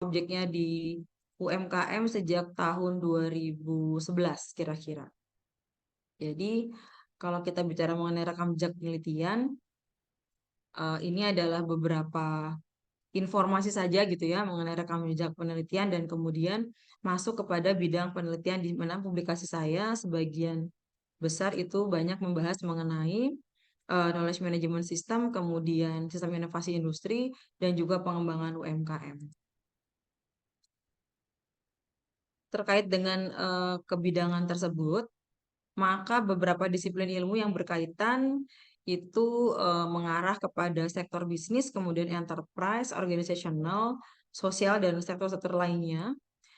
objeknya di UMKM sejak tahun 2011 kira-kira. Jadi kalau kita bicara mengenai rekam jejak penelitian, ini adalah beberapa informasi saja gitu ya mengenai rekam jejak penelitian dan kemudian masuk kepada bidang penelitian di mana publikasi saya sebagian besar itu banyak membahas mengenai knowledge management system, kemudian sistem inovasi industri dan juga pengembangan UMKM. Terkait dengan kebidangan tersebut, maka beberapa disiplin ilmu yang berkaitan itu mengarah kepada sektor bisnis, kemudian enterprise, organizational, sosial, dan sektor-sektor lainnya,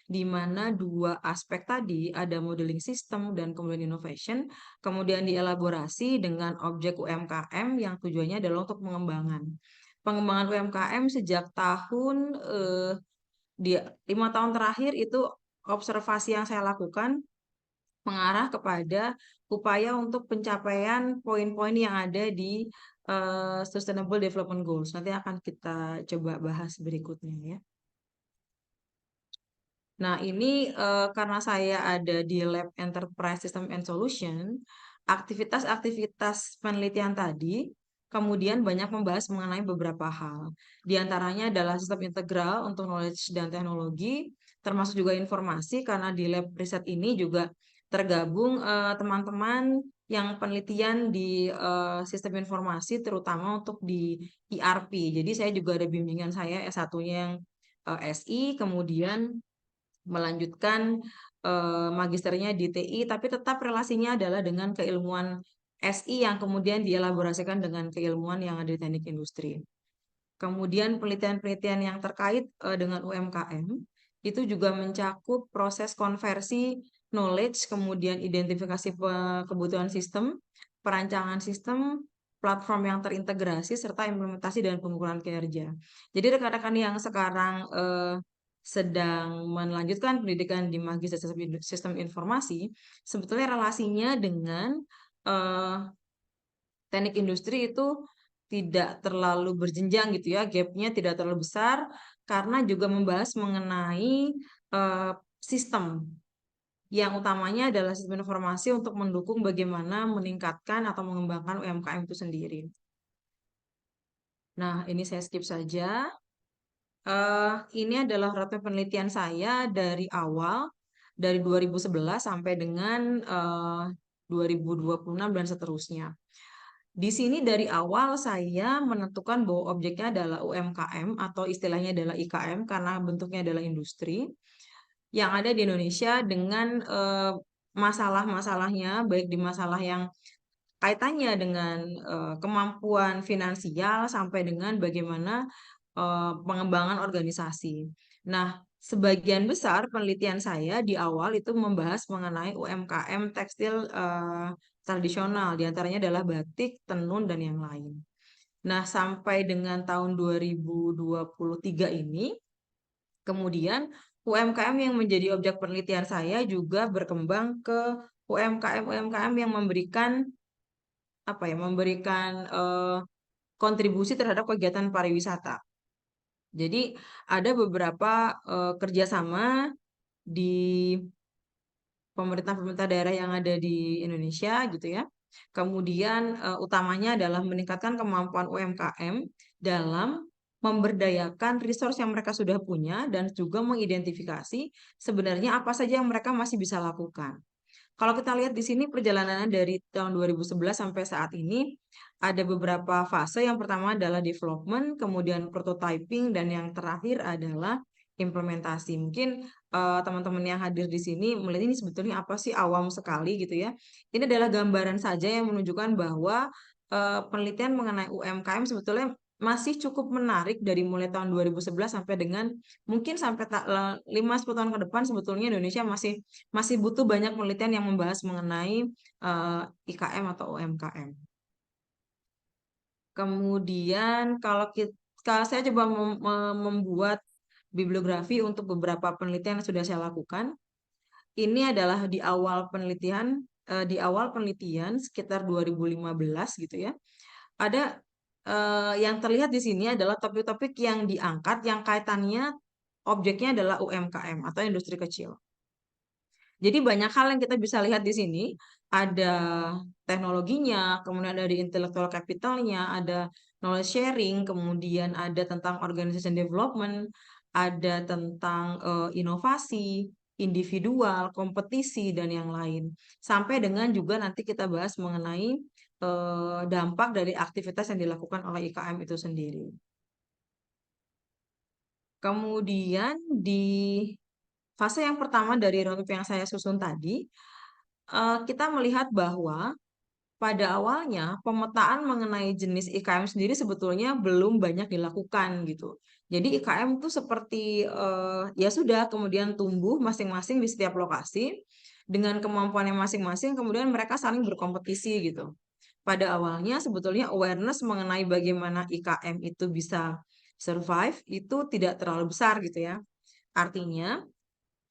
di mana dua aspek tadi ada modeling system dan kemudian innovation, kemudian dielaborasi dengan objek UMKM yang tujuannya adalah untuk pengembangan UMKM sejak tahun di 5 tahun terakhir itu observasi yang saya lakukan mengarah kepada upaya untuk pencapaian poin-poin yang ada di Sustainable Development Goals. Nanti akan kita coba bahas berikutnya ya. Nah, ini karena saya ada di Lab Enterprise System and Solution, aktivitas-aktivitas penelitian tadi kemudian banyak membahas mengenai beberapa hal. Di antaranya adalah sistem integral untuk knowledge dan teknologi, termasuk juga informasi, karena di lab riset ini juga tergabung teman-teman yang penelitian di sistem informasi, terutama untuk di ERP. Jadi saya juga ada bimbingan saya S1-nya yang SI, kemudian melanjutkan magisternya di TI, tapi tetap relasinya adalah dengan keilmuan SI yang kemudian dielaborasikan dengan keilmuan yang ada di teknik industri. Kemudian penelitian-penelitian yang terkait dengan UMKM itu juga mencakup proses konversi knowledge, kemudian identifikasi kebutuhan sistem, perancangan sistem, platform yang terintegrasi, serta implementasi dan pengukuran kinerja. Jadi rekan-rekan yang sekarang sedang melanjutkan pendidikan di Magister Sistem Informasi, sebetulnya relasinya dengan eh, teknik industri itu tidak terlalu berjenjang gitu ya, gapnya tidak terlalu besar karena juga membahas mengenai eh, sistem yang utamanya adalah sistem informasi untuk mendukung bagaimana meningkatkan atau mengembangkan UMKM itu sendiri. Nah, ini saya skip saja. Ini adalah roadmap penelitian saya dari awal, dari 2011 sampai dengan 2026 dan seterusnya. Di sini dari awal saya menentukan bahwa objeknya adalah UMKM atau istilahnya adalah IKM karena bentuknya adalah industri yang ada di Indonesia dengan masalah-masalahnya, baik di masalah yang kaitannya dengan kemampuan finansial sampai dengan bagaimana pengembangan organisasi. Nah, sebagian besar penelitian saya di awal itu membahas mengenai UMKM tekstil tradisional, diantaranya adalah batik, tenun, dan yang lain. Nah, sampai dengan tahun 2023 ini, kemudian UMKM yang menjadi objek penelitian saya juga berkembang ke UMKM-UMKM yang memberikan apa ya, memberikan kontribusi terhadap kegiatan pariwisata. Jadi ada beberapa kerjasama di pemerintah-pemerintah daerah yang ada di Indonesia gitu ya. Kemudian utamanya adalah meningkatkan kemampuan UMKM dalam memberdayakan resource yang mereka sudah punya dan juga mengidentifikasi sebenarnya apa saja yang mereka masih bisa lakukan. Kalau kita lihat di sini perjalanannya dari tahun 2011 sampai saat ini ada beberapa fase. Yang pertama adalah development, kemudian prototyping, dan yang terakhir adalah implementasi. Mungkin teman-teman yang hadir di sini melihat ini sebetulnya apa sih, awam sekali gitu ya. Ini adalah gambaran saja yang menunjukkan bahwa penelitian mengenai UMKM sebetulnya masih cukup menarik dari mulai tahun 2011 sampai dengan mungkin sampai 5-10 tahun ke depan sebetulnya Indonesia masih masih butuh banyak penelitian yang membahas mengenai IKM atau UMKM. Kemudian kalau saya coba membuat bibliografi untuk beberapa penelitian yang sudah saya lakukan, ini adalah di awal penelitian sekitar 2015 gitu ya. Ada yang terlihat di sini adalah topik-topik yang diangkat yang kaitannya objeknya adalah UMKM atau industri kecil. Jadi banyak hal yang kita bisa lihat di sini, ada teknologinya, kemudian ada di intellectual capitalnya, ada knowledge sharing, kemudian ada tentang organization development, ada tentang inovasi, individual, kompetisi, dan yang lain. Sampai dengan juga nanti kita bahas mengenai dampak dari aktivitas yang dilakukan oleh IKM itu sendiri. Kemudian di fase yang pertama dari roadmap yang saya susun tadi, kita melihat bahwa pada awalnya pemetaan mengenai jenis IKM sendiri sebetulnya belum banyak dilakukan gitu. Jadi IKM itu seperti ya sudah kemudian tumbuh masing-masing di setiap lokasi dengan kemampuannya masing-masing, kemudian mereka saling berkompetisi gitu. Pada awalnya sebetulnya awareness mengenai bagaimana IKM itu bisa survive itu tidak terlalu besar gitu ya. Artinya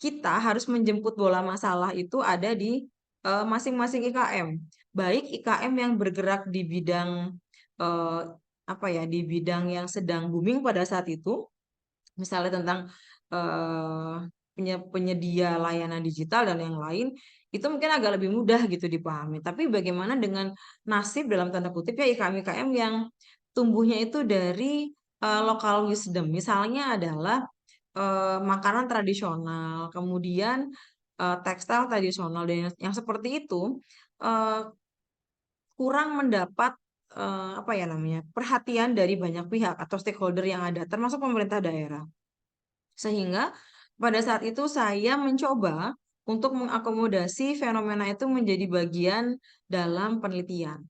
kita harus menjemput bola masalah itu ada di masing-masing IKM. Baik IKM yang bergerak di bidang eh, apa ya, di bidang yang sedang booming pada saat itu, misalnya tentang eh, penyedia layanan digital dan yang lain, itu mungkin agak lebih mudah gitu dipahami. Tapi bagaimana dengan nasib dalam tanda kutip ya IKM-IKM yang tumbuhnya itu dari local wisdom, misalnya adalah makanan tradisional, kemudian tekstil tradisional dan yang seperti itu eh, kurang mendapat apa ya namanya perhatian dari banyak pihak atau stakeholder yang ada, termasuk pemerintah daerah. Sehingga pada saat itu saya mencoba untuk mengakomodasi fenomena itu menjadi bagian dalam penelitian.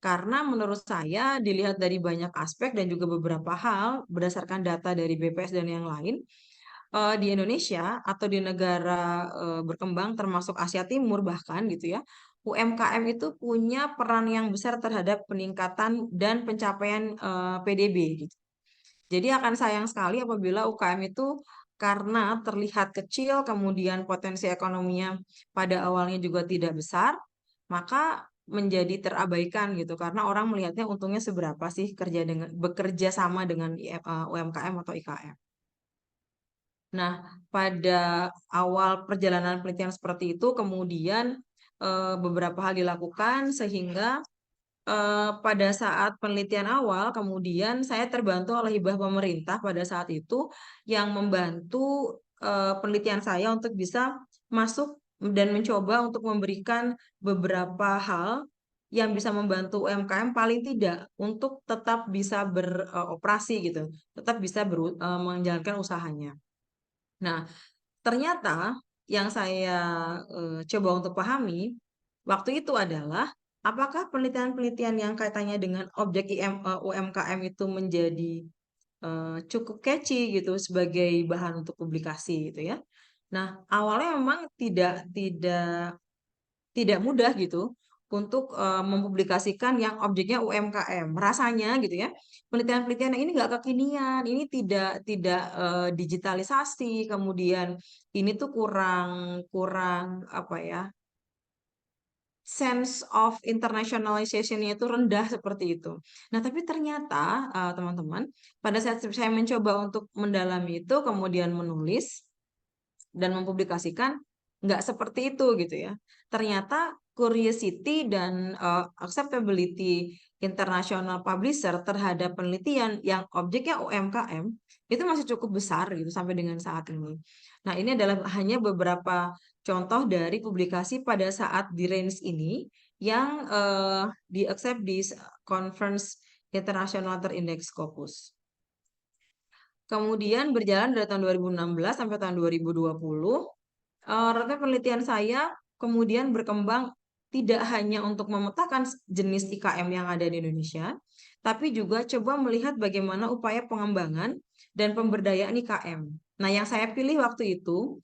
Karena menurut saya dilihat dari banyak aspek dan juga beberapa hal berdasarkan data dari BPS dan yang lain, di Indonesia atau di negara berkembang termasuk Asia Timur bahkan gitu ya, UMKM itu punya peran yang besar terhadap peningkatan dan pencapaian PDB gitu. Jadi akan sayang sekali apabila UKM itu karena terlihat kecil kemudian potensi ekonominya pada awalnya juga tidak besar, maka menjadi terabaikan gitu karena orang melihatnya untungnya seberapa sih bekerja sama dengan UMKM atau IKM. Nah, pada awal perjalanan penelitian seperti itu, kemudian beberapa hal dilakukan sehingga pada saat penelitian awal, kemudian saya terbantu oleh hibah pemerintah pada saat itu yang membantu penelitian saya untuk bisa masuk dan mencoba untuk memberikan beberapa hal yang bisa membantu UMKM paling tidak untuk tetap bisa beroperasi gitu, tetap bisa menjalankan usahanya. Nah, ternyata yang saya coba untuk pahami waktu itu adalah apakah penelitian-penelitian yang kaitannya dengan objek UMKM itu menjadi cukup catchy gitu sebagai bahan untuk publikasi gitu ya. Nah, awalnya memang tidak mudah gitu untuk mempublikasikan yang objeknya UMKM. Rasanya gitu ya, penelitian-penelitian yang ini nggak kekinian, ini tidak digitalisasi, kemudian ini tuh kurang kurang apa ya, sense of internationalization-nya itu rendah seperti itu. Nah, tapi ternyata teman-teman, pada saat saya mencoba untuk mendalami itu, kemudian menulis dan mempublikasikan nggak seperti itu gitu ya. Ternyata curiosity dan acceptability international publisher terhadap penelitian yang objeknya UMKM itu masih cukup besar gitu sampai dengan saat ini. Nah, ini adalah hanya beberapa contoh dari publikasi pada saat di range ini yang di accept di conference internasional terindex Scopus. Kemudian berjalan dari tahun 2016 sampai tahun 2020, roadmap penelitian saya kemudian berkembang tidak hanya untuk memetakan jenis IKM yang ada di Indonesia, tapi juga coba melihat bagaimana upaya pengembangan dan pemberdayaan IKM. Nah, yang saya pilih waktu itu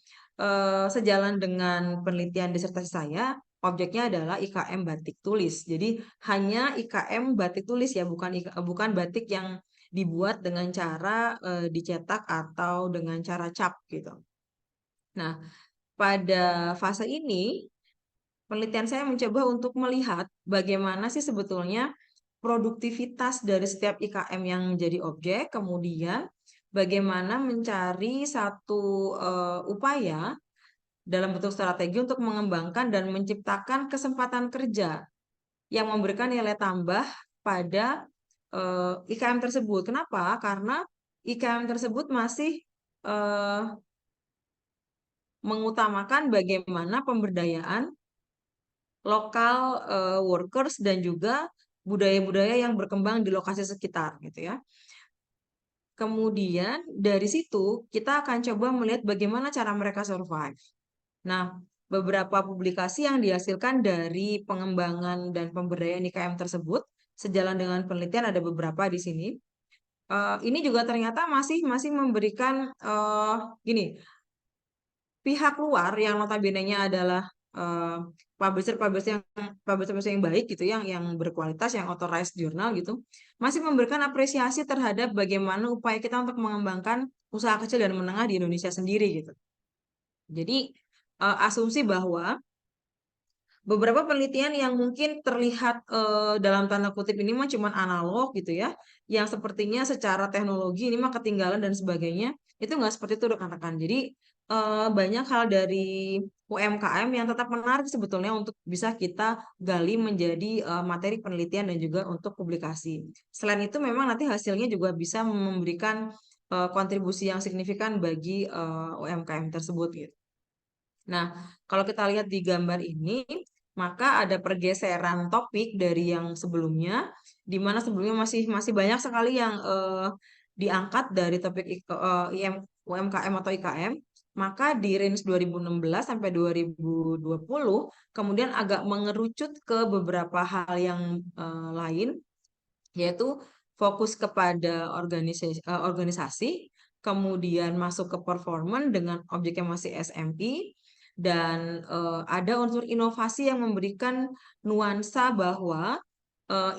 sejalan dengan penelitian disertasi saya, objeknya adalah IKM batik tulis. Jadi hanya IKM batik tulis ya, bukan batik yang dibuat dengan cara dicetak atau dengan cara cap gitu. Nah, pada fase ini penelitian saya mencoba untuk melihat bagaimana sih sebetulnya produktivitas dari setiap IKM yang menjadi objek, kemudian bagaimana mencari satu upaya dalam bentuk strategi untuk mengembangkan dan menciptakan kesempatan kerja yang memberikan nilai tambah pada IKM tersebut. Kenapa? Karena IKM tersebut masih eh, mengutamakan bagaimana pemberdayaan lokal workers dan juga budaya-budaya yang berkembang di lokasi sekitar gitu ya. Kemudian dari situ kita akan coba melihat bagaimana cara mereka survive. Nah, beberapa publikasi yang dihasilkan dari pengembangan dan pemberdayaan IKM tersebut sejalan dengan penelitian ada beberapa di sini. Ini juga ternyata masih masih memberikan gini, pihak luar yang notabene-nya adalah eh, publisher yang baik gitu, yang berkualitas, yang authorized jurnal gitu, masih memberikan apresiasi terhadap bagaimana upaya kita untuk mengembangkan usaha kecil dan menengah di Indonesia sendiri gitu. Jadi asumsi bahwa beberapa penelitian yang mungkin terlihat dalam tanda kutip ini mah cuman analog gitu ya, yang sepertinya secara teknologi ini mah ketinggalan dan sebagainya, itu nggak seperti itu rekan-rekan. Jadi banyak hal dari UMKM yang tetap menarik sebetulnya untuk bisa kita gali menjadi materi penelitian dan juga untuk publikasi. Selain itu memang nanti hasilnya juga bisa memberikan kontribusi yang signifikan bagi UMKM tersebut gitu. Nah, kalau kita lihat di gambar ini, maka ada pergeseran topik dari yang sebelumnya, di mana sebelumnya masih masih banyak sekali yang diangkat dari topik UMKM atau IKM. Maka di range 2016 sampai 2020, kemudian agak mengerucut ke beberapa hal yang lain, yaitu fokus kepada organisasi, kemudian masuk ke performance dengan objek yang masih SMI, dan ada unsur inovasi yang memberikan nuansa bahwa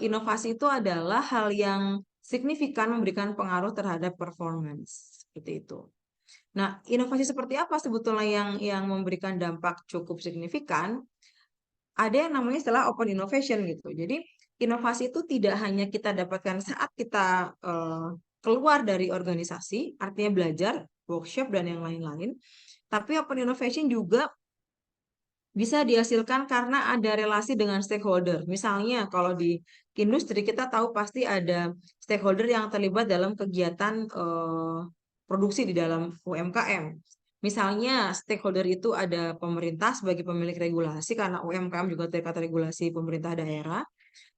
inovasi itu adalah hal yang signifikan memberikan pengaruh terhadap performance seperti itu. Nah, inovasi seperti apa sebetulnya yang memberikan dampak cukup signifikan? Ada yang namanya istilah open innovation gitu. Jadi inovasi itu tidak hanya kita dapatkan saat kita keluar dari organisasi, artinya belajar, workshop dan yang lain-lain, tapi open innovation juga bisa dihasilkan karena ada relasi dengan stakeholder. Misalnya kalau di industri kita tahu pasti ada stakeholder yang terlibat dalam kegiatan produksi di dalam UMKM. Misalnya stakeholder itu ada pemerintah sebagai pemilik regulasi karena UMKM juga terikat regulasi pemerintah daerah.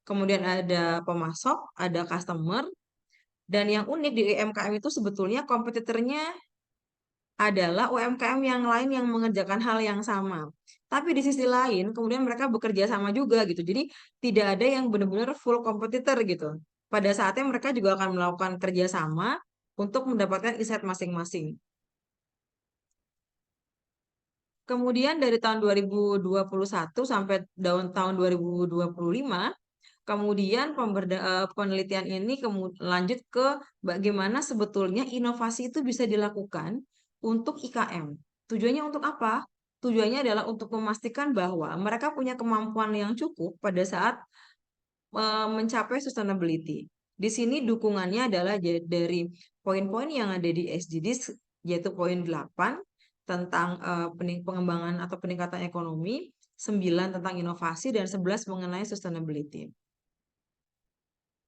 Kemudian ada pemasok, ada customer, dan yang unik di UMKM itu sebetulnya kompetitornya adalah UMKM yang lain yang mengerjakan hal yang sama. Tapi di sisi lain, kemudian mereka bekerja sama juga gitu. Jadi tidak ada yang benar-benar full kompetitor gitu. Pada saatnya mereka juga akan melakukan kerjasama untuk mendapatkan insight masing-masing. Kemudian dari tahun 2021 sampai tahun 2025, kemudian penelitian ini lanjut ke bagaimana sebetulnya inovasi itu bisa dilakukan untuk IKM. Tujuannya untuk apa? Tujuannya adalah untuk memastikan bahwa mereka punya kemampuan yang cukup pada saat mencapai sustainability. Di sini dukungannya adalah dari poin-poin yang ada di SDGs, yaitu poin 8 tentang pengembangan atau peningkatan ekonomi, 9 tentang inovasi, dan 11 mengenai sustainability.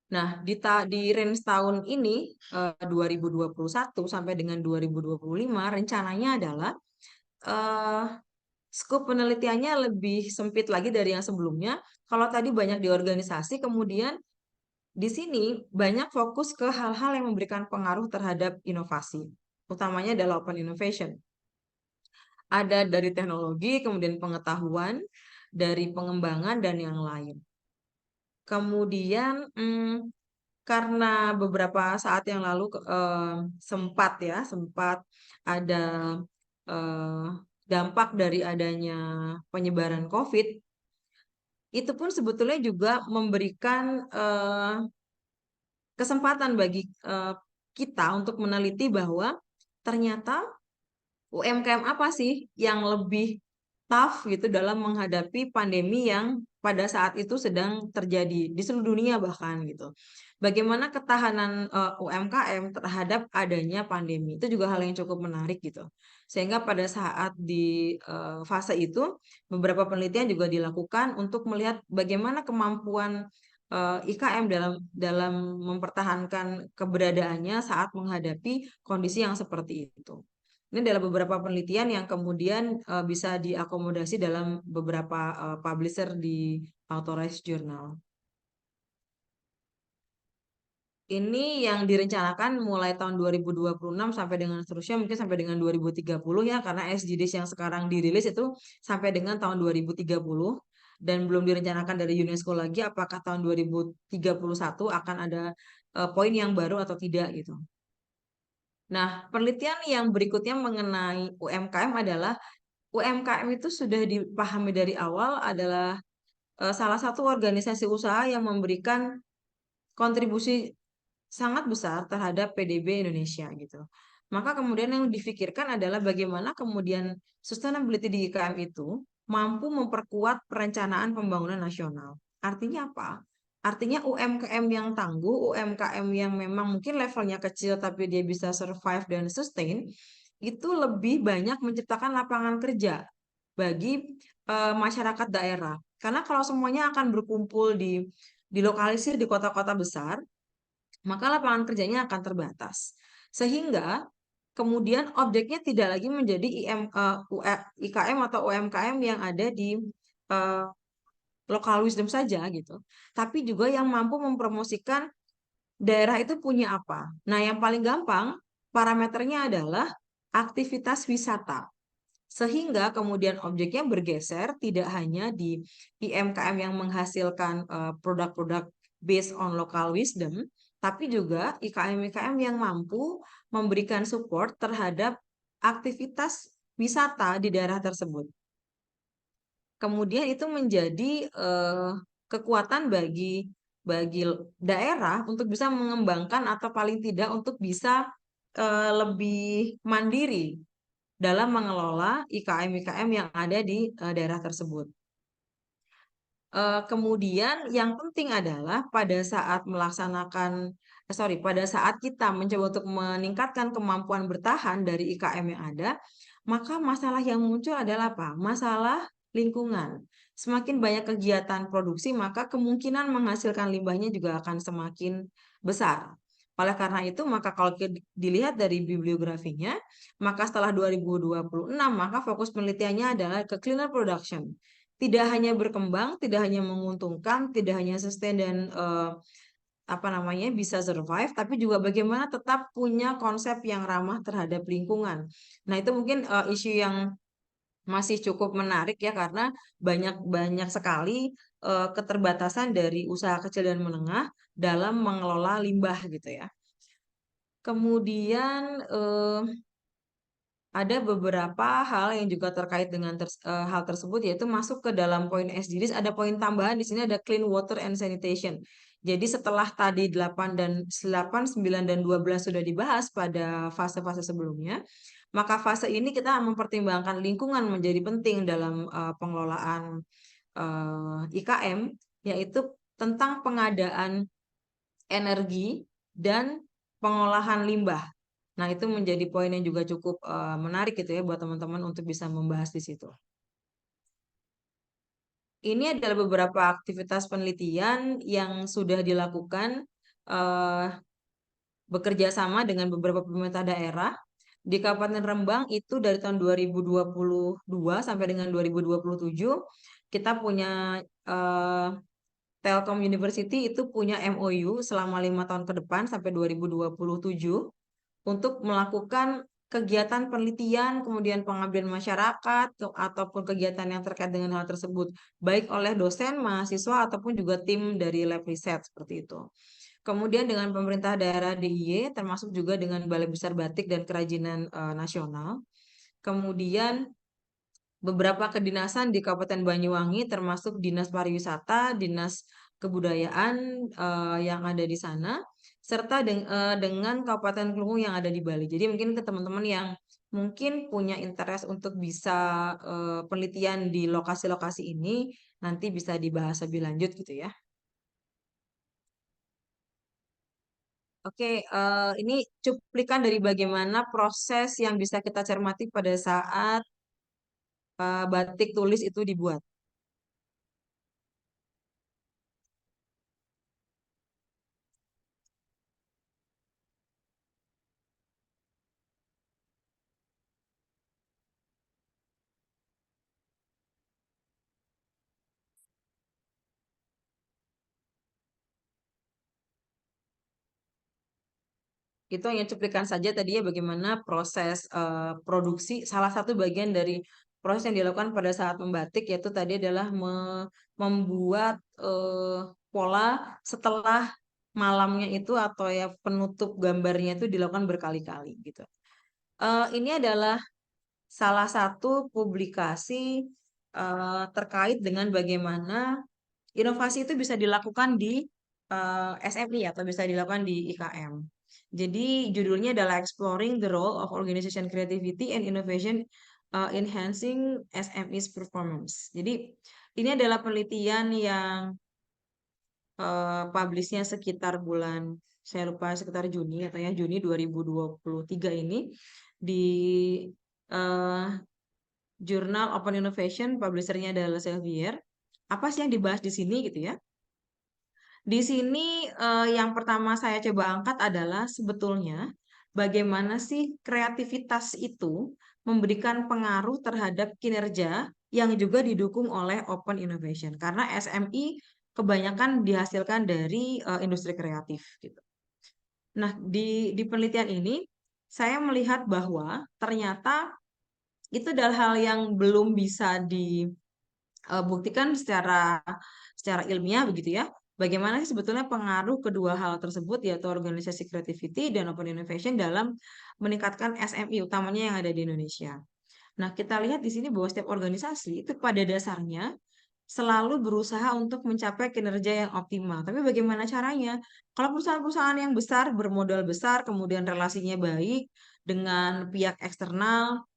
Nah, di range tahun ini 2021 sampai dengan 2025 rencananya adalah eh, skop penelitiannya lebih sempit lagi dari yang sebelumnya. Kalau tadi banyak di organisasi, kemudian di sini banyak fokus ke hal-hal yang memberikan pengaruh terhadap inovasi. Utamanya adalah open innovation. Ada dari teknologi, kemudian pengetahuan, dari pengembangan, dan yang lain. Kemudian karena beberapa saat yang lalu sempat ada eh, dampak dari adanya penyebaran COVID, itu pun sebetulnya juga memberikan kesempatan bagi kita untuk meneliti bahwa ternyata UMKM apa sih yang lebih tough gitu dalam menghadapi pandemi yang pada saat itu sedang terjadi di seluruh dunia bahkan gitu. Bagaimana ketahanan UMKM terhadap adanya pandemi itu juga hal yang cukup menarik gitu. Sehingga pada saat di fase itu beberapa penelitian juga dilakukan untuk melihat bagaimana kemampuan IKM dalam mempertahankan keberadaannya saat menghadapi kondisi yang seperti itu. Ini adalah beberapa penelitian yang kemudian bisa diakomodasi dalam beberapa publisher di authorized journal. Ini yang direncanakan mulai tahun 2026 sampai dengan seterusnya, mungkin sampai dengan 2030 ya, karena SDGs yang sekarang dirilis itu sampai dengan tahun 2030 dan belum direncanakan dari UNESCO lagi apakah tahun 2031 akan ada poin yang baru atau tidak gitu. Nah, penelitian yang berikutnya mengenai UMKM adalah UMKM itu sudah dipahami dari awal adalah salah satu organisasi usaha yang memberikan kontribusi sangat besar terhadap PDB Indonesia gitu. Maka kemudian yang difikirkan adalah bagaimana kemudian sustainability di IKM itu mampu memperkuat perencanaan pembangunan nasional. Artinya apa? Artinya UMKM yang tangguh, UMKM yang memang mungkin levelnya kecil tapi dia bisa survive dan sustain, itu lebih banyak menciptakan lapangan kerja bagi masyarakat daerah. Karena kalau semuanya akan berkumpul dilokalisir di kota-kota besar, maka lapangan kerjanya akan terbatas. Sehingga kemudian objeknya tidak lagi menjadi IKM atau UMKM yang ada di eh, local wisdom saja gitu. Tapi juga yang mampu mempromosikan daerah itu punya apa. Nah, yang paling gampang parameternya adalah aktivitas wisata. Sehingga kemudian objeknya bergeser tidak hanya di IMKM yang menghasilkan produk-produk based on local wisdom, tapi juga IKM-IKM yang mampu memberikan support terhadap aktivitas wisata di daerah tersebut. Kemudian itu menjadi kekuatan bagi daerah untuk bisa mengembangkan atau paling tidak untuk bisa lebih mandiri dalam mengelola IKM-IKM yang ada di daerah tersebut. Kemudian yang penting adalah pada saat pada saat kita mencoba untuk meningkatkan kemampuan bertahan dari IKM yang ada, maka masalah yang muncul adalah apa? Masalah lingkungan. Semakin banyak kegiatan produksi, maka kemungkinan menghasilkan limbahnya juga akan semakin besar. Oleh karena itu, maka kalau dilihat dari bibliografinya, maka setelah 2026, maka fokus penelitiannya adalah ke cleaner production. Tidak hanya berkembang, tidak hanya menguntungkan, tidak hanya sustain dan apa namanya bisa survive, tapi juga bagaimana tetap punya konsep yang ramah terhadap lingkungan. Nah, itu mungkin isu yang masih cukup menarik ya karena banyak sekali keterbatasan dari usaha kecil dan menengah dalam mengelola limbah gitu ya. Kemudian ada beberapa hal yang juga terkait dengan hal tersebut yaitu masuk ke dalam poin SDGs, ada poin tambahan di sini ada clean water and sanitation. Jadi setelah tadi 8, 9 dan 12 sudah dibahas pada fase-fase sebelumnya, maka fase ini kita mempertimbangkan lingkungan menjadi penting dalam pengelolaan IKM, yaitu tentang pengadaan energi dan pengolahan limbah. Nah, itu menjadi poin yang juga cukup menarik gitu ya buat teman-teman untuk bisa membahas di situ. Ini adalah beberapa aktivitas penelitian yang sudah dilakukan eh, bekerja sama dengan beberapa pemerintah daerah. Di Kabupaten Rembang itu dari tahun 2022 sampai dengan 2027 kita punya eh, Telkom University itu punya MOU selama 5 tahun ke depan sampai 2027 untuk melakukan kegiatan penelitian, kemudian pengabdian masyarakat, ataupun kegiatan yang terkait dengan hal tersebut, baik oleh dosen, mahasiswa, ataupun juga tim dari lab riset seperti itu. Kemudian dengan pemerintah daerah DIY, termasuk juga dengan Balai Besar Batik dan Kerajinan Nasional. Kemudian beberapa kedinasan di Kabupaten Banyuwangi, termasuk Dinas Pariwisata, Dinas Kebudayaan yang ada di sana, serta dengan Kabupaten Kelungkung yang ada di Bali. Jadi mungkin ke teman-teman yang mungkin punya interest untuk bisa penelitian di lokasi-lokasi ini, nanti bisa dibahas lebih lanjut gitu ya. Oke, ini cuplikan dari bagaimana proses yang bisa kita cermati pada saat batik tulis itu dibuat. Itu hanya cuplikan saja tadi ya bagaimana proses produksi. Salah satu bagian dari proses yang dilakukan pada saat membatik yaitu tadi adalah membuat pola setelah malamnya itu atau ya penutup gambarnya itu dilakukan berkali-kali gitu. Ini adalah salah satu publikasi terkait dengan bagaimana inovasi itu bisa dilakukan di SMI atau bisa dilakukan di IKM. Jadi judulnya adalah Exploring the Role of Organization Creativity and Innovation Enhancing SME's Performance. Jadi ini adalah penelitian yang publishnya sekitar bulan, saya lupa sekitar Juni atau ya Juni 2023 ini di eh, Journal Open Innovation, publishernya adalah Elsevier. Apa sih yang dibahas di sini gitu ya? Di sini yang pertama saya coba angkat adalah sebetulnya bagaimana sih kreativitas itu memberikan pengaruh terhadap kinerja yang juga didukung oleh open innovation. Karena SMI kebanyakan dihasilkan dari industri kreatif gitu. Nah, di penelitian ini saya melihat bahwa ternyata itu adalah hal yang belum bisa dibuktikan secara ilmiah begitu ya. Bagaimana sih sebetulnya pengaruh kedua hal tersebut yaitu organisasi creativity dan open innovation dalam meningkatkan SMI utamanya yang ada di Indonesia. Nah, kita lihat di sini bahwa setiap organisasi itu pada dasarnya selalu berusaha untuk mencapai kinerja yang optimal. Tapi bagaimana caranya? Kalau perusahaan-perusahaan yang besar, bermodal besar, kemudian relasinya baik dengan pihak eksternal,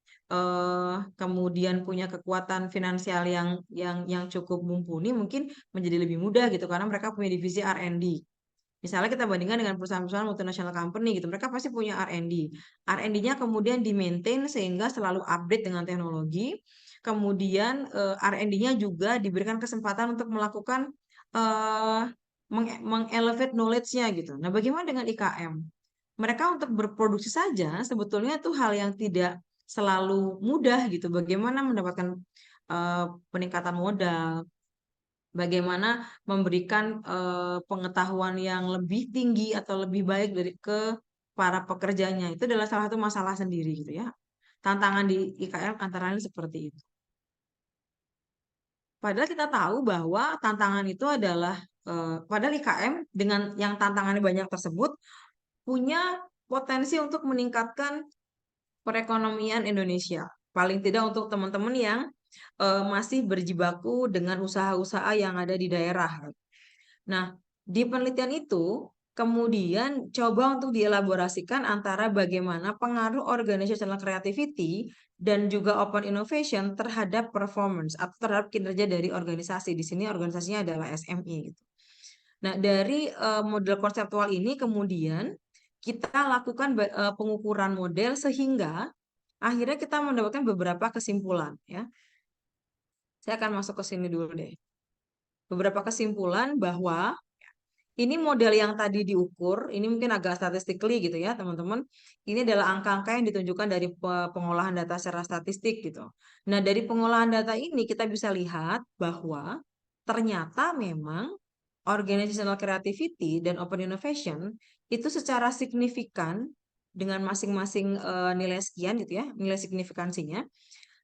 kemudian punya kekuatan finansial yang cukup mumpuni, mungkin menjadi lebih mudah gitu karena mereka punya divisi R&D. Misalnya kita bandingkan dengan perusahaan-perusahaan multinational company gitu, mereka pasti punya R&D. R&D-nya kemudian di-maintain sehingga selalu update dengan teknologi. Kemudian R&D-nya juga diberikan kesempatan untuk melakukan eh, meng-elevate knowledge-nya gitu. Nah, bagaimana dengan IKM? Mereka untuk berproduksi saja sebetulnya itu hal yang tidak selalu mudah gitu. Bagaimana mendapatkan eh, peningkatan modal, bagaimana memberikan pengetahuan yang lebih tinggi atau lebih baik dari ke para pekerjanya itu adalah salah satu masalah sendiri gitu ya. Tantangan di IKM antara lain seperti itu. Padahal kita tahu bahwa tantangan itu adalah padahal IKM dengan yang tantangannya banyak tersebut punya potensi untuk meningkatkan perekonomian Indonesia. Paling tidak untuk teman-teman yang masih berjibaku dengan usaha-usaha yang ada di daerah. Nah, di penelitian itu kemudian coba untuk dielaborasikan antara bagaimana pengaruh organizational creativity dan juga open innovation terhadap performance atau terhadap kinerja dari organisasi. Di sini organisasinya adalah SME gitu. Nah, dari model konseptual ini kemudian kita lakukan pengukuran model sehingga akhirnya kita mendapatkan beberapa kesimpulan ya. Saya akan masuk ke sini dulu deh. Beberapa kesimpulan bahwa ini model yang tadi diukur, ini mungkin agak statistically gitu ya, teman-teman. Ini adalah angka-angka yang ditunjukkan dari pengolahan data secara statistik gitu. Nah, dari pengolahan data ini kita bisa lihat bahwa ternyata memang organizational creativity dan open innovation itu secara signifikan dengan masing-masing nilai sekian gitu ya, nilai signifikansinya,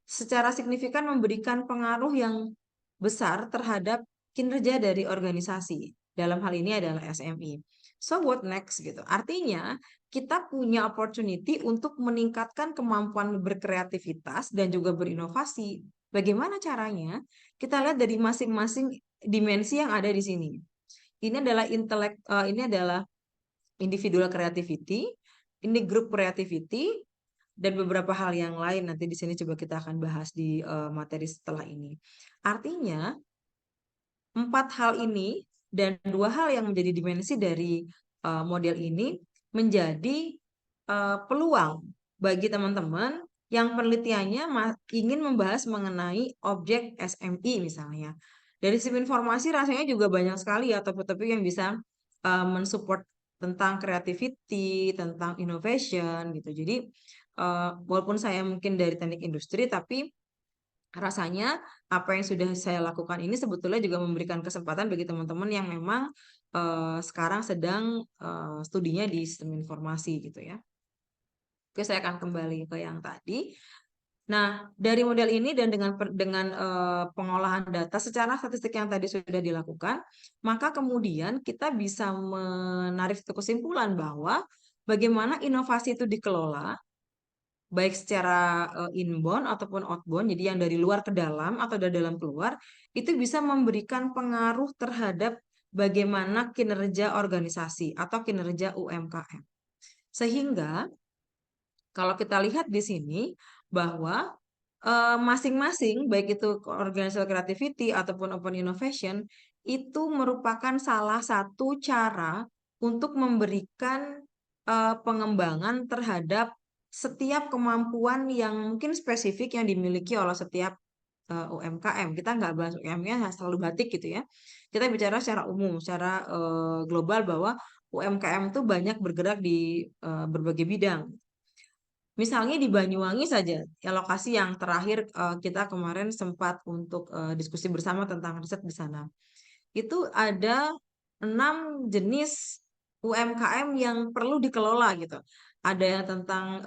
secara signifikan memberikan pengaruh yang besar terhadap kinerja dari organisasi. Dalam hal ini adalah SMI. So what next gitu. Artinya kita punya opportunity untuk meningkatkan kemampuan berkreativitas dan juga berinovasi. Bagaimana caranya? Kita lihat dari masing-masing dimensi yang ada di sini. Ini adalah ini adalah individual creativity, ini group creativity, dan beberapa hal yang lain nanti di sini coba kita akan bahas di materi setelah ini. Artinya, 4 hal ini dan 2 hal yang menjadi dimensi dari model ini menjadi peluang bagi teman-teman yang penelitiannya ingin membahas mengenai objek SMI misalnya. Dari sisi informasi rasanya juga banyak sekali ya topik-topik yang bisa mensupport tentang creativity, tentang innovation gitu. Jadi walaupun saya mungkin dari teknik industri, tapi rasanya apa yang sudah saya lakukan ini sebetulnya juga memberikan kesempatan bagi teman-teman yang memang sekarang sedang studinya di sistem informasi gitu ya. Oke, saya akan kembali ke yang tadi. Nah, dari model ini dan dengan pengolahan data secara statistik yang tadi sudah dilakukan, maka kemudian kita bisa menarik satu kesimpulan bahwa bagaimana inovasi itu dikelola baik secara inbound ataupun outbound, jadi yang dari luar ke dalam atau dari dalam keluar, itu bisa memberikan pengaruh terhadap bagaimana kinerja organisasi atau kinerja UMKM. Sehingga kalau kita lihat di sini bahwa masing-masing baik itu organizational creativity ataupun open innovation itu merupakan salah satu cara untuk memberikan pengembangan terhadap setiap kemampuan yang mungkin spesifik yang dimiliki oleh setiap UMKM. Kita nggak bahas UMKM yang selalu batik gitu ya. Kita bicara secara umum, secara global bahwa UMKM itu banyak bergerak di berbagai bidang. Misalnya di Banyuwangi saja, ya lokasi yang terakhir kita kemarin sempat untuk diskusi bersama tentang riset di sana. Itu ada 6 jenis UMKM yang perlu dikelola gitu. Ada yang tentang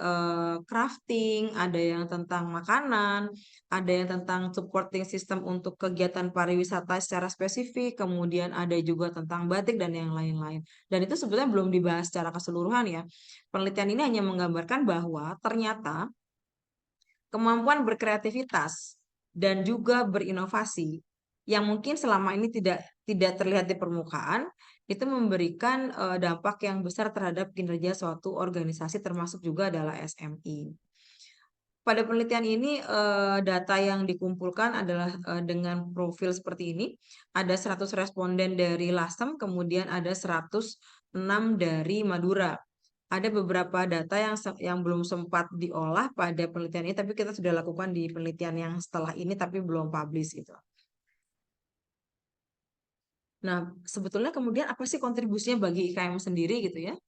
crafting, ada yang tentang makanan, ada yang tentang supporting system untuk kegiatan pariwisata secara spesifik, kemudian ada juga tentang batik dan yang lain-lain. Dan itu sebetulnya belum dibahas secara keseluruhan ya. Penelitian ini hanya menggambarkan bahwa ternyata kemampuan berkreativitas dan juga berinovasi yang mungkin selama ini tidak terlihat di permukaan itu memberikan dampak yang besar terhadap kinerja suatu organisasi termasuk juga adalah SMI. Pada penelitian ini data yang dikumpulkan adalah dengan profil seperti ini. Ada 100 responden dari Lasem, kemudian ada 106 dari Madura. Ada beberapa data yang belum sempat diolah pada penelitian ini, tapi kita sudah lakukan di penelitian yang setelah ini, tapi belum publish gitu. Nah, sebetulnya kemudian apa sih kontribusinya bagi IKM sendiri gitu ya?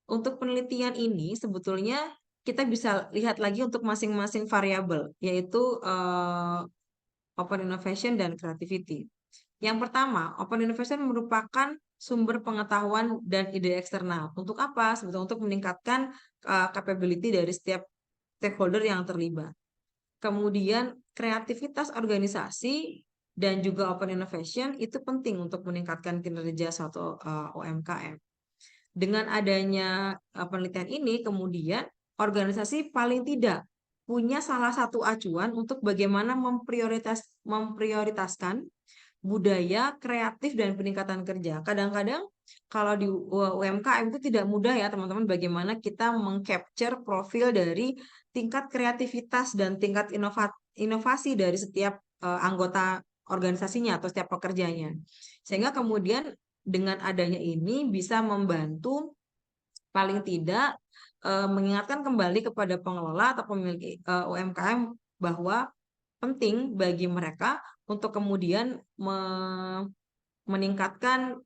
Untuk penelitian ini sebetulnya kita bisa lihat lagi untuk masing-masing variabel, yaitu open innovation dan creativity. Yang pertama, open innovation merupakan sumber pengetahuan dan ide eksternal. Untuk apa? Sebetulnya untuk meningkatkan capability dari setiap stakeholder yang terlibat. Kemudian kreativitas organisasi dan juga open innovation itu penting untuk meningkatkan kinerja suatu UMKM. Dengan adanya penelitian ini, kemudian organisasi paling tidak punya salah satu acuan untuk bagaimana memprioritaskan budaya kreatif dan peningkatan kerja. Kadang-kadang kalau di UMKM itu tidak mudah ya teman-teman bagaimana kita mengcapture profil dari tingkat kreativitas dan tingkat inovasi dari setiap anggota organisasinya atau setiap pekerjanya. Sehingga kemudian dengan adanya ini bisa membantu paling tidak mengingatkan kembali kepada pengelola atau pemilik UMKM bahwa penting bagi mereka untuk kemudian meningkatkan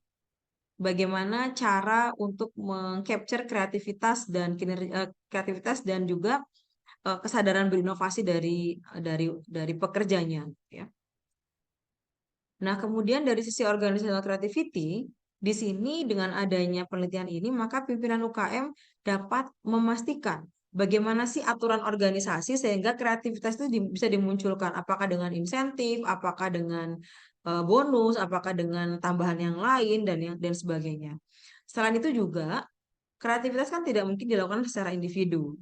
bagaimana cara untuk mengcapture kreativitas dan juga kesadaran berinovasi dari pekerjanya ya. Nah, kemudian dari sisi organizational creativity, di sini dengan adanya penelitian ini, maka pimpinan UKM dapat memastikan bagaimana sih aturan organisasi sehingga kreativitas itu bisa dimunculkan, apakah dengan insentif, apakah dengan bonus, apakah dengan tambahan yang lain dan sebagainya. Selain itu juga kreativitas kan tidak mungkin dilakukan secara individu.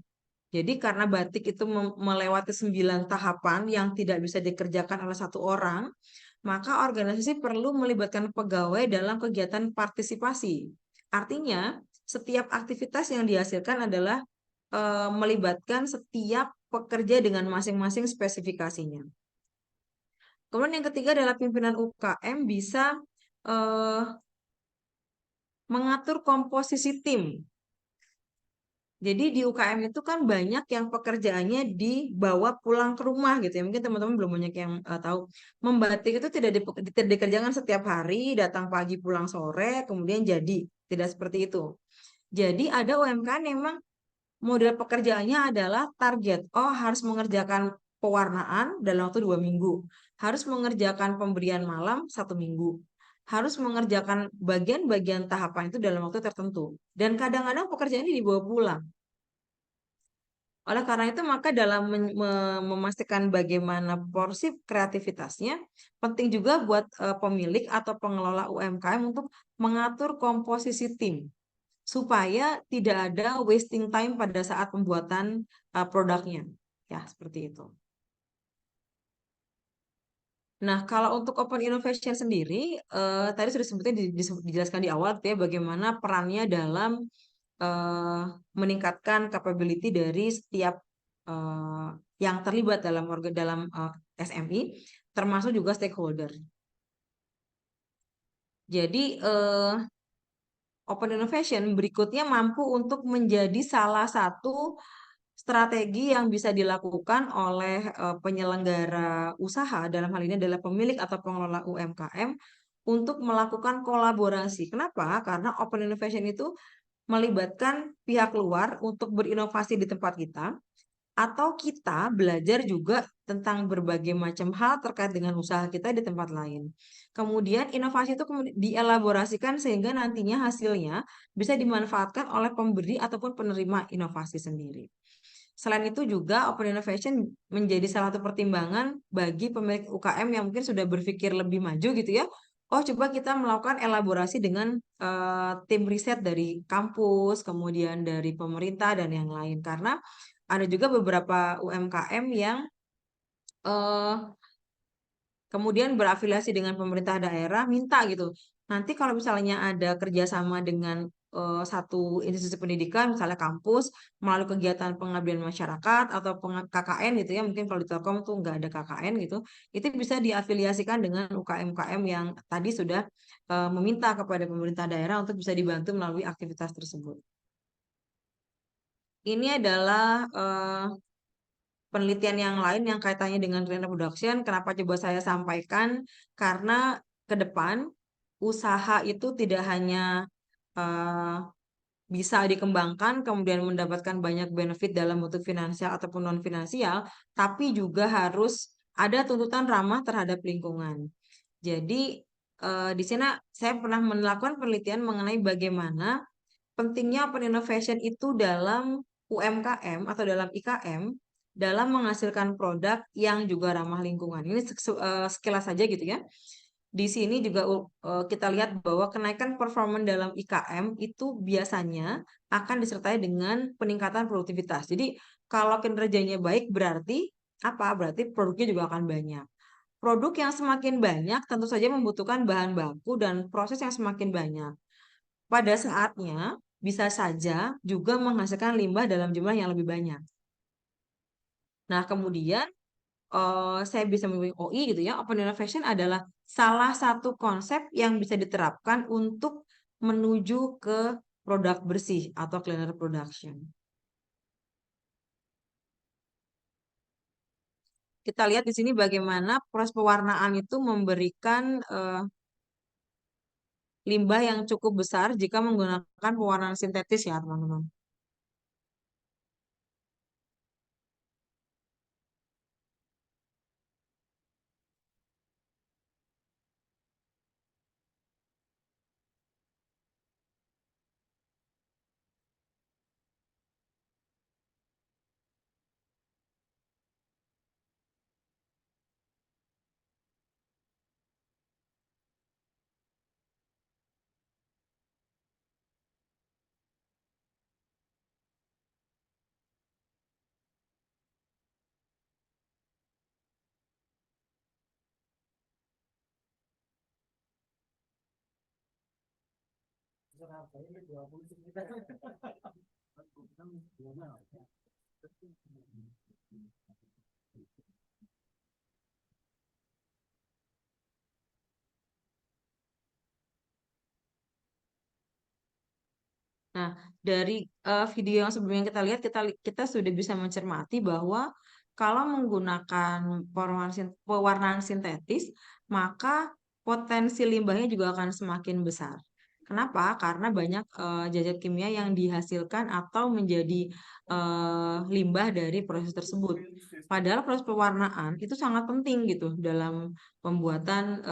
Jadi karena batik itu melewati 9 tahapan yang tidak bisa dikerjakan oleh satu orang, maka organisasi perlu melibatkan pegawai dalam kegiatan partisipasi. Artinya, setiap aktivitas yang dihasilkan adalah melibatkan setiap pekerja dengan masing-masing spesifikasinya. Kemudian yang ketiga adalah pimpinan UKM bisa eh, mengatur komposisi tim. Jadi di UKM itu kan banyak yang pekerjaannya dibawa pulang ke rumah gitu ya. Mungkin teman-teman belum banyak yang tahu. Membatik itu tidak dikerjakan setiap hari, datang pagi pulang sore, kemudian jadi. Tidak seperti itu. Jadi ada UMKM yang memang model pekerjaannya adalah target. Oh, harus mengerjakan pewarnaan dalam waktu 2 minggu. Harus mengerjakan pemberian malam 1 minggu. Harus mengerjakan bagian-bagian tahapan itu dalam waktu tertentu. Dan kadang-kadang pekerjaan ini dibawa pulang. Oleh karena itu, maka dalam memastikan bagaimana porsi kreativitasnya, penting juga buat pemilik atau pengelola UMKM untuk mengatur komposisi tim supaya tidak ada wasting time pada saat pembuatan produknya. Ya, seperti itu. Nah, kalau untuk open innovation sendiri, tadi sudah sebetulnya dijelaskan di awal, gitu ya, bagaimana perannya dalam eh, meningkatkan capability dari setiap eh, yang terlibat dalam SMI, termasuk juga stakeholder. Jadi, open innovation berikutnya mampu untuk menjadi salah satu strategi yang bisa dilakukan oleh penyelenggara usaha, dalam hal ini adalah pemilik atau pengelola UMKM, untuk melakukan kolaborasi. Kenapa? Karena open innovation itu melibatkan pihak luar untuk berinovasi di tempat kita, atau kita belajar juga tentang berbagai macam hal terkait dengan usaha kita di tempat lain. Kemudian inovasi itu kemudian dielaborasikan sehingga nantinya hasilnya bisa dimanfaatkan oleh pemberi ataupun penerima inovasi sendiri. Selain itu juga open innovation menjadi salah satu pertimbangan bagi pemilik UKM yang mungkin sudah berpikir lebih maju gitu ya. Oh, coba kita melakukan elaborasi dengan tim riset dari kampus, kemudian dari pemerintah dan yang lain. Karena ada juga beberapa UMKM yang eh, kemudian berafiliasi dengan pemerintah daerah minta gitu. Nanti kalau misalnya ada kerjasama dengan satu institusi pendidikan, misalnya kampus, melalui kegiatan pengabdian masyarakat atau KKN gitu ya, mungkin kalau di Telkom tuh nggak ada KKN gitu, itu bisa diafiliasikan dengan UKM-UKM yang tadi sudah meminta kepada pemerintah daerah untuk bisa dibantu melalui aktivitas tersebut. Ini adalah penelitian yang lain yang kaitannya dengan green reproduction. Kenapa coba saya sampaikan? Karena ke depan usaha itu tidak hanya eh, bisa dikembangkan, kemudian mendapatkan banyak benefit dalam bentuk finansial ataupun non finansial, tapi juga harus ada tuntutan ramah terhadap lingkungan. Jadi di sini saya pernah melakukan penelitian mengenai bagaimana pentingnya open innovation itu dalam UMKM atau dalam IKM dalam menghasilkan produk yang juga ramah lingkungan. Ini sekilas saja gitu ya. Di sini juga kita lihat bahwa kenaikan performa dalam IKM itu biasanya akan disertai dengan peningkatan produktivitas. Jadi kalau kinerjanya baik berarti apa? Berarti produknya juga akan banyak. Produk yang semakin banyak tentu saja membutuhkan bahan baku dan proses yang semakin banyak. Pada saatnya bisa saja juga menghasilkan limbah dalam jumlah yang lebih banyak. Nah, kemudian saya bisa memilih OI gitu ya. Open Innovation adalah salah satu konsep yang bisa diterapkan untuk menuju ke produk bersih atau cleaner production. Kita lihat di sini bagaimana proses pewarnaan itu memberikan limbah yang cukup besar jika menggunakan pewarnaan sintetis ya, teman-teman. Nah, dari video yang sebelumnya kita lihat, kita sudah bisa mencermati bahwa kalau menggunakan pewarnaan sintetis, maka potensi limbahnya juga akan semakin besar. Kenapa? Karena banyak zat kimia yang dihasilkan atau menjadi limbah dari proses tersebut. Padahal proses pewarnaan itu sangat penting gitu dalam pembuatan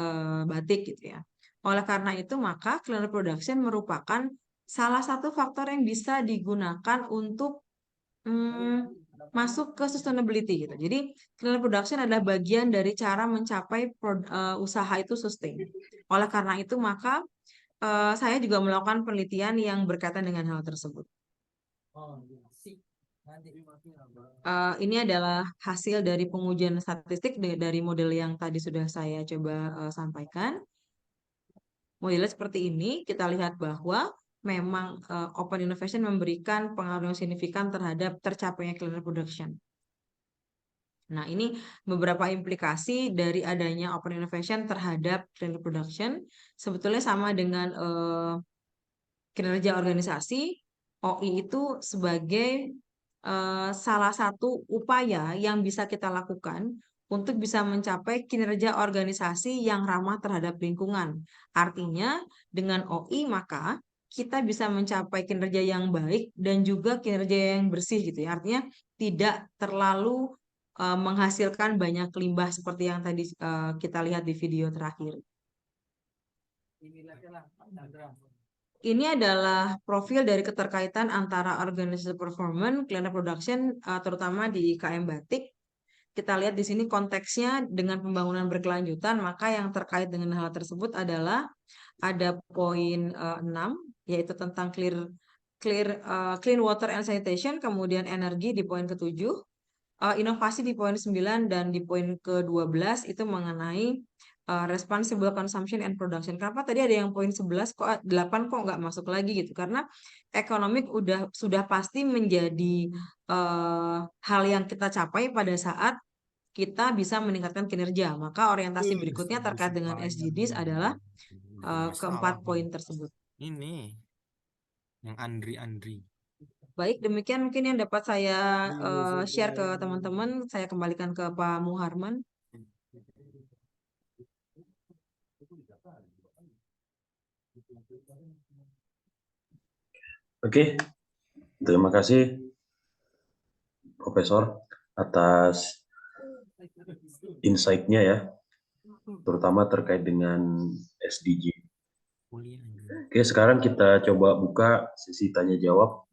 batik gitu ya. Oleh karena itu, maka cleaner production merupakan salah satu faktor yang bisa digunakan untuk masuk ke sustainability gitu. Jadi, cleaner production adalah bagian dari cara mencapai usaha itu sustain. Oleh karena itu, maka saya juga melakukan penelitian yang berkaitan dengan hal tersebut. Ini adalah hasil dari pengujian statistik dari model yang tadi sudah saya coba sampaikan. Modelnya seperti ini, kita lihat bahwa memang open innovation memberikan pengaruh yang signifikan terhadap tercapainya cleaner production. Nah, ini beberapa implikasi dari adanya open innovation terhadap cleaner production. Sebetulnya sama dengan kinerja organisasi, OI itu sebagai salah satu upaya yang bisa kita lakukan untuk bisa mencapai kinerja organisasi yang ramah terhadap lingkungan. Artinya, dengan OI maka kita bisa mencapai kinerja yang baik dan juga kinerja yang bersih gitu ya. Artinya tidak terlalu menghasilkan banyak limbah seperti yang tadi kita lihat di video terakhir. Ini adalah profil dari keterkaitan antara organisasi performance, cleaner production, terutama di IKM Batik. Kita lihat di sini konteksnya dengan pembangunan berkelanjutan, maka yang terkait dengan hal tersebut adalah ada poin 6, yaitu tentang clean water and sanitation, kemudian energi di poin ke-7, inovasi di poin 9, dan di poin ke-12 itu mengenai responsible consumption and production. Kenapa tadi ada yang poin 11 kok 8 kok nggak masuk lagi gitu? Karena ekonomik sudah pasti menjadi hal yang kita capai pada saat kita bisa meningkatkan kinerja. Maka orientasi berikutnya terkait dengan SDGs adalah keempat poin tersebut. Ini yang Andri. Baik, demikian mungkin yang dapat saya share ke teman-teman. Saya kembalikan ke Pak Muharman. Oke, terima kasih Profesor atas insight-nya ya, terutama terkait dengan SDG. Oke, sekarang kita coba buka sesi tanya jawab.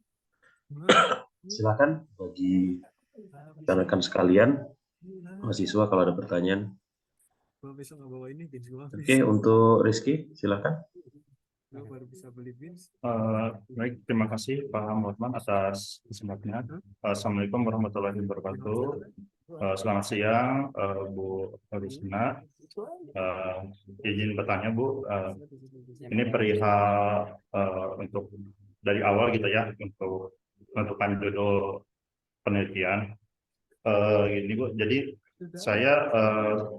Silakan bagi rekan-rekan sekalian, mahasiswa kalau ada pertanyaan. Oke, untuk Rizky, silakan. Baik, terima kasih Pak Muhammad atas kesempatannya. Assalamualaikum warahmatullahi wabarakatuh. Selamat siang, Bu Rusna. Izin bertanya Bu, ini perihal untuk dari awal gitu ya, untuk menentukan judul penelitian. Ini Bu, jadi saya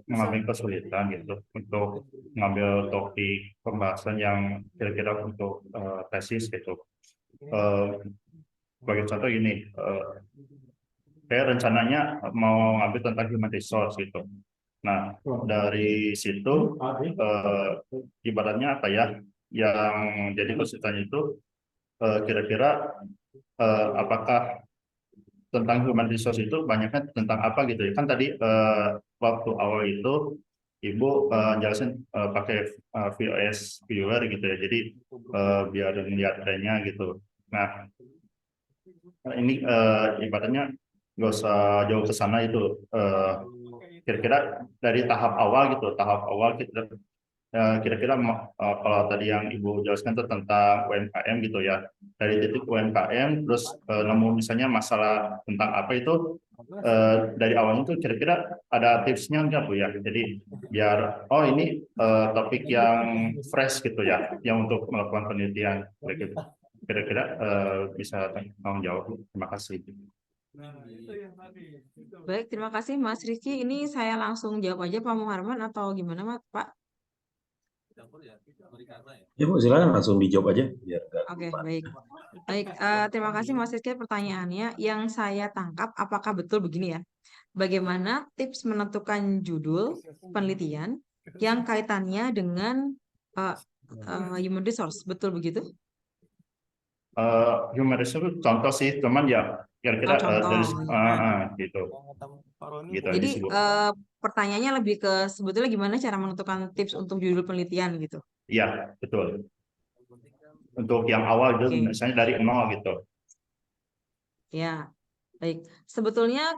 mengalami kesulitan gitu untuk mengambil topik pembahasan yang kira-kira untuk tesis gitu. Sebagai contoh gini, saya rencananya mau ngambil tentang human resource gitu. Nah, dari situ ibaratnya apa ya, yang jadi kesulitan itu kira-kira apakah tentang human resource itu banyaknya tentang apa gitu ya, kan tadi waktu awal itu Ibu jelasin pakai VOS viewer gitu ya, jadi biar melihat trennya gitu. Nah, ini ibaratnya nggak usah jauh ke sana itu, kira-kira dari tahap awal gitu, tahap awal kita kira-kira kalau tadi yang Ibu jelaskan itu tentang UMKM gitu ya, dari titik UMKM terus nemu misalnya masalah tentang apa itu, dari awalnya itu kira-kira ada tipsnya nggak Bu ya, jadi biar ini topik yang fresh gitu ya, yang untuk melakukan penelitian begitu. kira-kira bisa tanggung jawab. Terima kasih. Baik, terima kasih Mas Rizky. Ini saya langsung jawab aja Pak Muharman atau gimana Pak? Ya Bu, silakan langsung dijawab aja biar nggak Oke, kelupaan. baik. Baik, terima kasih Mas Rizky pertanyaannya. Yang saya tangkap, apakah betul begini ya? Bagaimana tips menentukan judul penelitian yang kaitannya dengan uh, human resource? Betul begitu? Human resource contoh sih, teman ya kira-kira Contoh. dari Ya. gitu aja Jadi sih Bu. pertanyaannya lebih ke sebetulnya gimana cara menentukan tips untuk judul penelitian gitu. Iya, betul. Untuk yang awal itu Oke. misalnya dari nol gitu. Ya, baik. Sebetulnya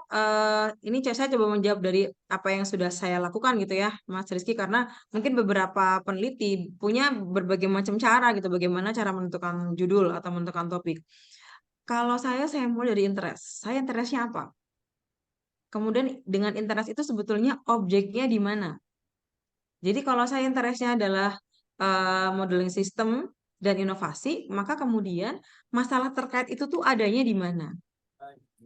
ini saya coba menjawab dari apa yang sudah saya lakukan gitu ya, Mas Rizky, karena mungkin beberapa peneliti punya berbagai macam cara gitu, bagaimana cara menentukan judul atau menentukan topik. Kalau saya mulai dari interest. Saya interestnya apa? Kemudian dengan interest itu sebetulnya objeknya di mana? Jadi kalau saya interestnya adalah modeling system dan inovasi, maka kemudian masalah terkait itu tuh adanya di mana?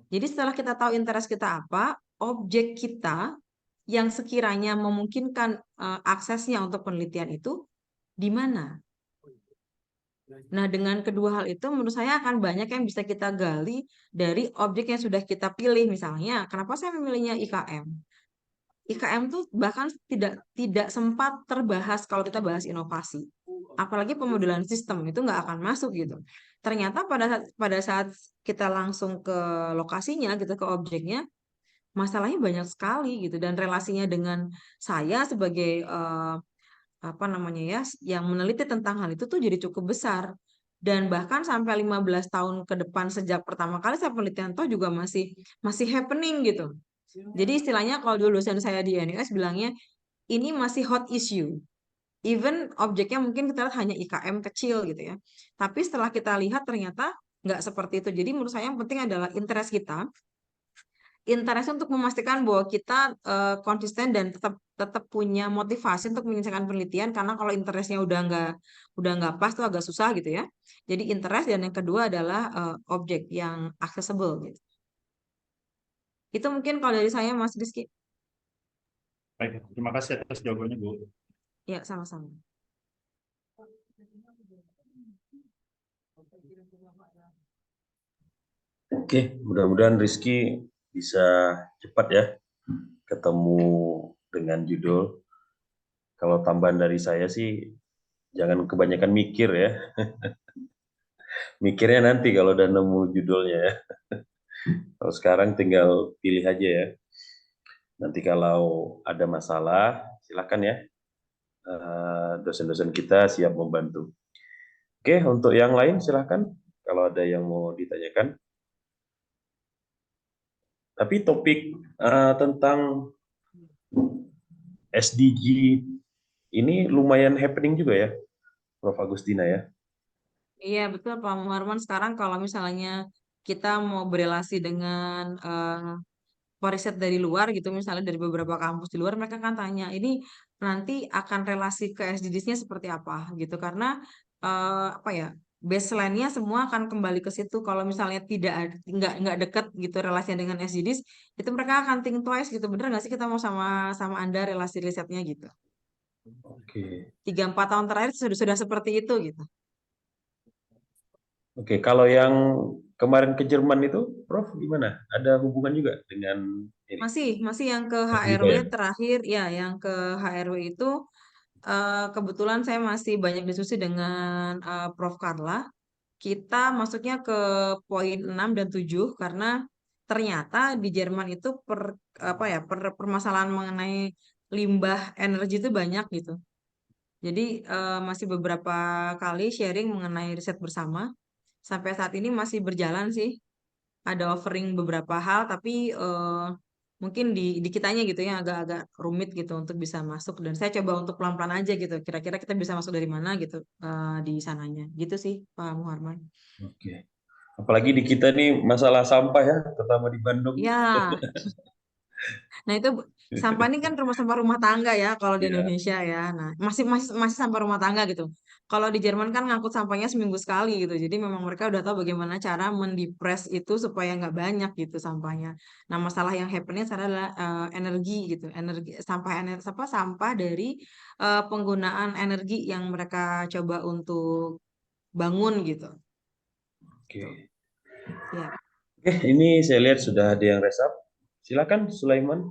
Jadi setelah kita tahu interest kita apa, objek kita yang sekiranya memungkinkan aksesnya untuk penelitian itu di mana? Nah, dengan kedua hal itu menurut saya akan banyak yang bisa kita gali dari objek yang sudah kita pilih. Misalnya, kenapa saya memilihnya IKM? IKM tuh bahkan tidak sempat terbahas kalau kita bahas inovasi. Apalagi pemodelan sistem itu nggak akan masuk gitu. Ternyata pada saat kita langsung ke lokasinya, gitu ke objeknya, masalahnya banyak sekali gitu dan relasinya dengan saya sebagai apa namanya ya yang meneliti tentang hal itu tuh jadi cukup besar dan bahkan sampai 15 tahun ke depan sejak pertama kali saya penelitian toh juga masih happening gitu. Jadi istilahnya kalau dulu dosen saya di NUS bilangnya ini masih hot issue. Even objeknya mungkin kita lihat hanya IKM kecil gitu ya. Tapi setelah kita lihat ternyata nggak seperti itu. Jadi menurut saya yang penting adalah interest kita, interest untuk memastikan bahwa kita konsisten dan tetap punya motivasi untuk menyelesaikan penelitian karena kalau interestnya udah nggak pas tuh agak susah gitu ya. Jadi interest dan yang kedua adalah objek yang accessible gitu. Itu mungkin kalau dari saya Mas Rizky. Baik, terima kasih atas jawabannya Bu. Ya, sama-sama. Oke, mudah-mudahan Rizky bisa cepat ya ketemu dengan judul. Kalau tambahan dari saya sih jangan kebanyakan mikir ya. Mikirnya nanti kalau udah nemu judulnya ya. Kalau sekarang tinggal pilih aja ya. Nanti kalau ada masalah silakan ya. Dosen-dosen kita siap membantu. Oke, untuk yang lain silakan kalau ada yang mau ditanyakan. Tapi topik tentang SDG ini lumayan happening juga ya, Prof. Agustina ya. Iya betul Pak Muharman. Sekarang kalau misalnya kita mau berelasi dengan riset dari luar gitu, misalnya dari beberapa kampus di luar, mereka kan tanya ini nanti akan relasi ke SDGs-nya seperti apa gitu, karena apa ya baseline-nya semua akan kembali ke situ. Kalau misalnya nggak dekat gitu relasinya dengan SDGs, itu mereka akan think twice gitu. Bener nggak sih kita mau sama Anda relasi risetnya gitu? Oke. 3-4 tahun terakhir sudah seperti itu gitu. Oke, kalau yang kemarin ke Jerman itu, Prof, gimana? Ada hubungan juga dengan ini? Masih yang ke Masih HRW ya? terakhir ya, yang ke HRW itu kebetulan saya masih banyak diskusi dengan Prof. Carla. Kita masuknya ke poin 6 dan 7 karena ternyata di Jerman itu permasalahan mengenai limbah energi itu banyak gitu. Jadi masih beberapa kali sharing mengenai riset bersama. Sampai saat ini masih berjalan sih. Ada offering beberapa hal, tapi mungkin di kitanya gitu ya agak-agak rumit gitu untuk bisa masuk. Dan saya coba untuk pelan-pelan aja gitu. Kira-kira kita bisa masuk dari mana gitu di sananya. Gitu sih Pak Muharman. Oke. Apalagi di kita nih masalah sampah ya, terutama di Bandung. Ya, nah itu sampah ini kan sampah rumah tangga ya kalau di Iya. Indonesia ya. Nah masih sampah rumah tangga gitu. Kalau di Jerman kan ngangkut sampahnya seminggu sekali gitu. Jadi memang mereka udah tahu bagaimana cara mendepres itu supaya nggak banyak gitu sampahnya. Nah, masalah yang happening adalah energi gitu. Energi sampah dari penggunaan energi yang mereka coba untuk bangun gitu. Oke. Ya. Oke, ini saya lihat sudah ada yang raise up. Silakan Sulaiman.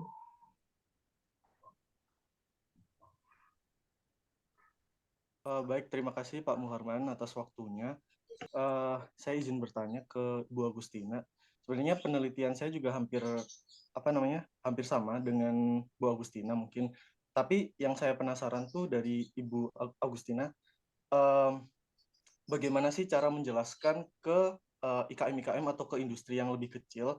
Baik, terima kasih Pak Muharman atas waktunya. Saya izin bertanya ke Bu Agustina. Sebenarnya penelitian saya juga hampir hampir sama dengan Bu Agustina mungkin. Tapi yang saya penasaran tuh dari Ibu Agustina, bagaimana sih cara menjelaskan ke IKM-IKM atau ke industri yang lebih kecil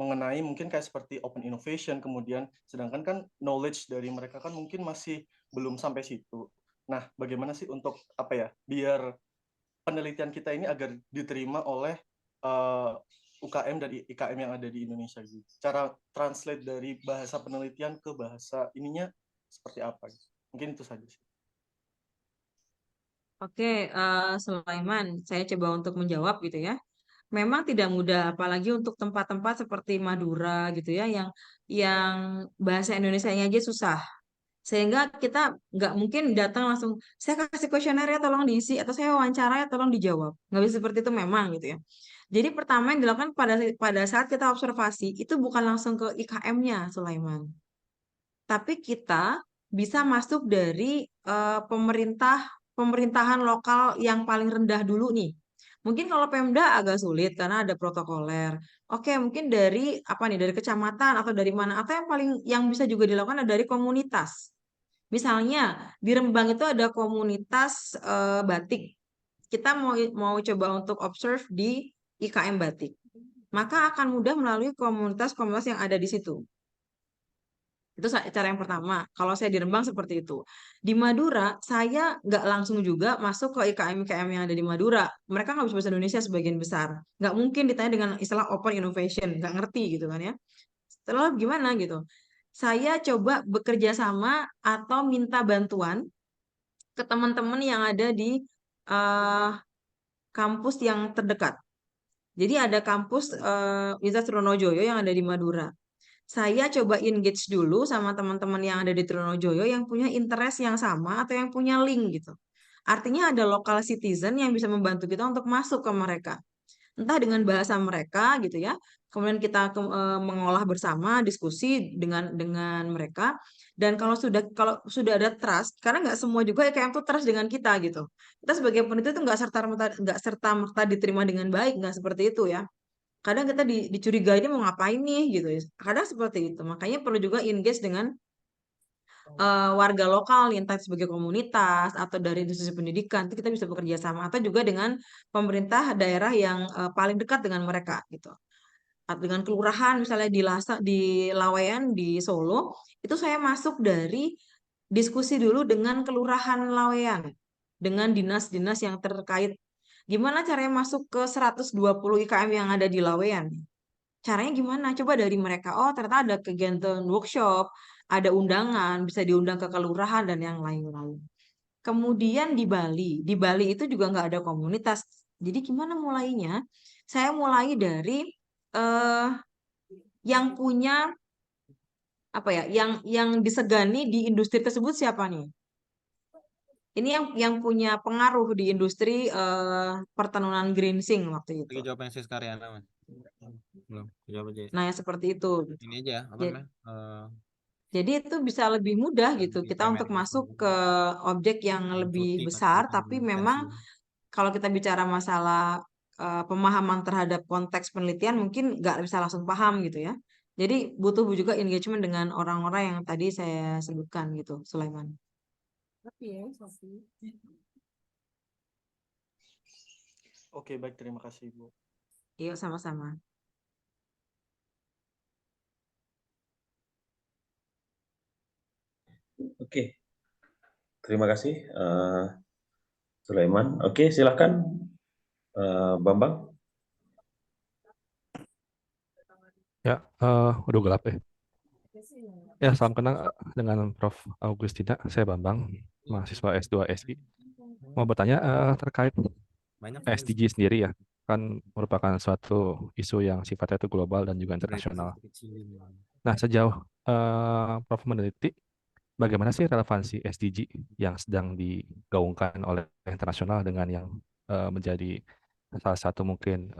mengenai mungkin kayak seperti open innovation, kemudian sedangkan kan knowledge dari mereka kan mungkin masih belum sampai situ. Nah, bagaimana sih untuk biar penelitian kita ini agar diterima oleh UKM dan IKM yang ada di Indonesia gitu. Cara translate dari bahasa penelitian ke bahasa ininya seperti apa gitu. Mungkin itu saja sih. Oke, Sulaiman, saya coba untuk menjawab gitu ya. Memang tidak mudah, apalagi untuk tempat-tempat seperti Madura gitu ya, yang bahasa Indonesianya aja susah. Sehingga kita nggak mungkin datang langsung, saya kasih kuesioner ya tolong diisi, atau saya wawancara ya tolong dijawab. Nggak bisa seperti itu memang gitu ya. Jadi pertama yang dilakukan pada saat kita observasi, itu bukan langsung ke IKM-nya, Sulaiman. Tapi kita bisa masuk dari pemerintahan lokal yang paling rendah dulu nih. Mungkin kalau Pemda agak sulit karena ada protokoler. Oke, mungkin dari apa nih, dari kecamatan atau dari mana, atau yang bisa juga dilakukan adalah dari komunitas. Misalnya di Rembang itu ada komunitas batik. Kita mau coba untuk observe di IKM batik. Maka akan mudah melalui komunitas-komunitas yang ada di situ. Itu cara yang pertama. Kalau saya di Rembang seperti itu. Di Madura, saya nggak langsung juga masuk ke IKM-IKM yang ada di Madura. Mereka nggak bisa bahasa Indonesia sebagian besar. Nggak mungkin ditanya dengan istilah open innovation. Nggak ngerti gitu kan ya. Setelah gimana gitu. Saya coba bekerja sama atau minta bantuan ke teman-teman yang ada di eh, kampus yang terdekat. Jadi ada kampus Universitas Trunojoyo yang ada di Madura. Saya coba engage dulu sama teman-teman yang ada di Trunojoyo yang punya interest yang sama atau yang punya link gitu. Artinya ada local citizen yang bisa membantu kita untuk masuk ke mereka. Entah dengan bahasa mereka gitu ya. Kemudian kita mengolah bersama, diskusi dengan mereka. Dan kalau sudah ada trust, karena nggak semua juga IKM tuh trust dengan kita gitu. Kita sebagai peneliti itu nggak serta merta diterima dengan baik, nggak seperti itu ya. Kadang kita dicurigai ini mau ngapain nih gitu ya. Kadang seperti itu. Makanya perlu juga engage dengan warga lokal nih, entah sebagai komunitas atau dari institusi pendidikan, itu kita bisa bekerja sama atau juga dengan pemerintah daerah yang paling dekat dengan mereka gitu. Atau dengan kelurahan misalnya di Laweyan di Solo, itu saya masuk dari diskusi dulu dengan kelurahan Laweyan, dengan dinas-dinas yang terkait. Gimana caranya masuk ke 120 IKM yang ada di Laweyan? Caranya gimana? Coba dari mereka. Oh, ternyata ada kegiatan workshop, ada undangan, bisa diundang ke kelurahan dan yang lain-lain. Kemudian di Bali itu juga nggak ada komunitas. Jadi gimana mulainya? Saya mulai dari eh, yang punya apa ya, yang disegani di industri tersebut siapa nih? Ini yang punya pengaruh di industri pertenunan Grinsing waktu itu. Lagi jawaban Sis Karyana, Mas. Belum, jawab aja. Nah, yang seperti itu. Ini aja, apa Jadi, namanya? Jadi itu bisa lebih mudah gitu kita untuk implementasi. masuk ke objek yang lebih Cuti, besar, cuti, tapi memang pensiun. kalau kita bicara masalah pemahaman terhadap konteks penelitian mungkin nggak bisa langsung paham gitu ya. Jadi butuh juga engagement dengan orang-orang yang tadi saya sebutkan gitu, Sulaiman. Oke, baik, terima kasih, Bu. Iya, sama-sama. Oke. Terima kasih Sulaiman. Oke, silakan Bambang. Ya, udah gelap ya. Ya, salam kenal dengan Prof. Agustina. Saya Bambang, mahasiswa S2 SI. mau bertanya terkait Banyak SDG sendiri ya, kan merupakan suatu isu yang sifatnya itu global dan juga internasional. Nah, sejauh Prof meneliti, bagaimana sih relevansi SDG yang sedang digaungkan oleh internasional dengan yang menjadi salah satu mungkin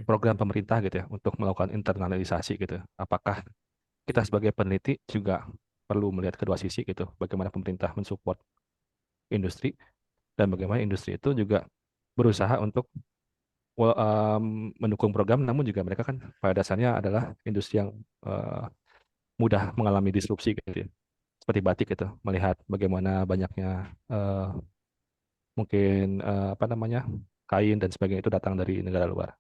program pemerintah gitu ya untuk melakukan internalisasi gitu. Apakah kita sebagai peneliti juga perlu melihat kedua sisi gitu, bagaimana pemerintah mensupport industri dan bagaimana industri itu juga berusaha untuk mendukung program, namun juga mereka kan pada dasarnya adalah industri yang mudah mengalami disrupsi gitu ya. Seperti batik gitu, melihat bagaimana banyaknya mungkin apa namanya kain dan sebagainya itu datang dari negara luar.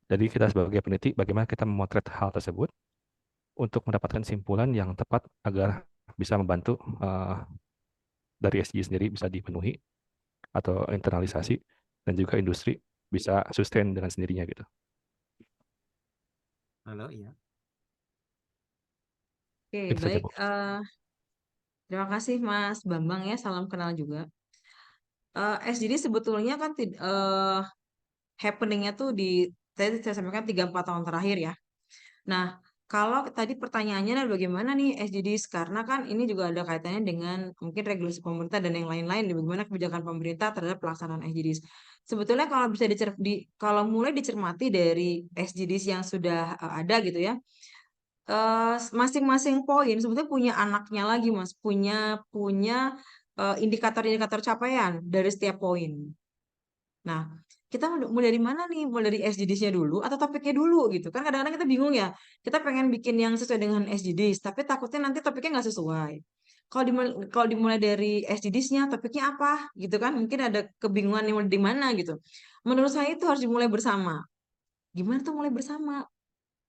Jadi kita sebagai peneliti, bagaimana kita memotret hal tersebut untuk mendapatkan simpulan yang tepat agar bisa membantu dari SDG sendiri bisa dipenuhi atau internalisasi dan juga industri bisa sustain dengan sendirinya gitu. Halo, iya. Oke, Itu saja, baik. Bu. Terima kasih Mas Bambang ya, salam kenal juga. SDG sebetulnya kan happeningnya tuh tadi saya sampaikan 3-4 tahun terakhir ya. Nah, kalau tadi pertanyaannya adalah bagaimana nih SDGs, karena kan ini juga ada kaitannya dengan mungkin regulasi pemerintah dan yang lain-lain, bagaimana kebijakan pemerintah terhadap pelaksanaan SDGs. Sebetulnya kalau bisa kalau mulai dicermati dari SDGs yang sudah ada gitu ya, masing-masing poin sebetulnya punya anaknya lagi Mas, punya punya indikator-indikator capaian dari setiap poin. Nah, kita mulai dari mana nih? Mulai dari SDGs-nya dulu atau topiknya dulu gitu kan? Kadang-kadang kita bingung ya. Kita pengen bikin yang sesuai dengan SDGs, tapi takutnya nanti topiknya nggak sesuai. Kalau dimulai dari SDGs-nya, topiknya apa gitu kan? Mungkin ada kebingungan yang mulai di mana gitu. Menurut saya itu harus dimulai bersama. Gimana tuh mulai bersama?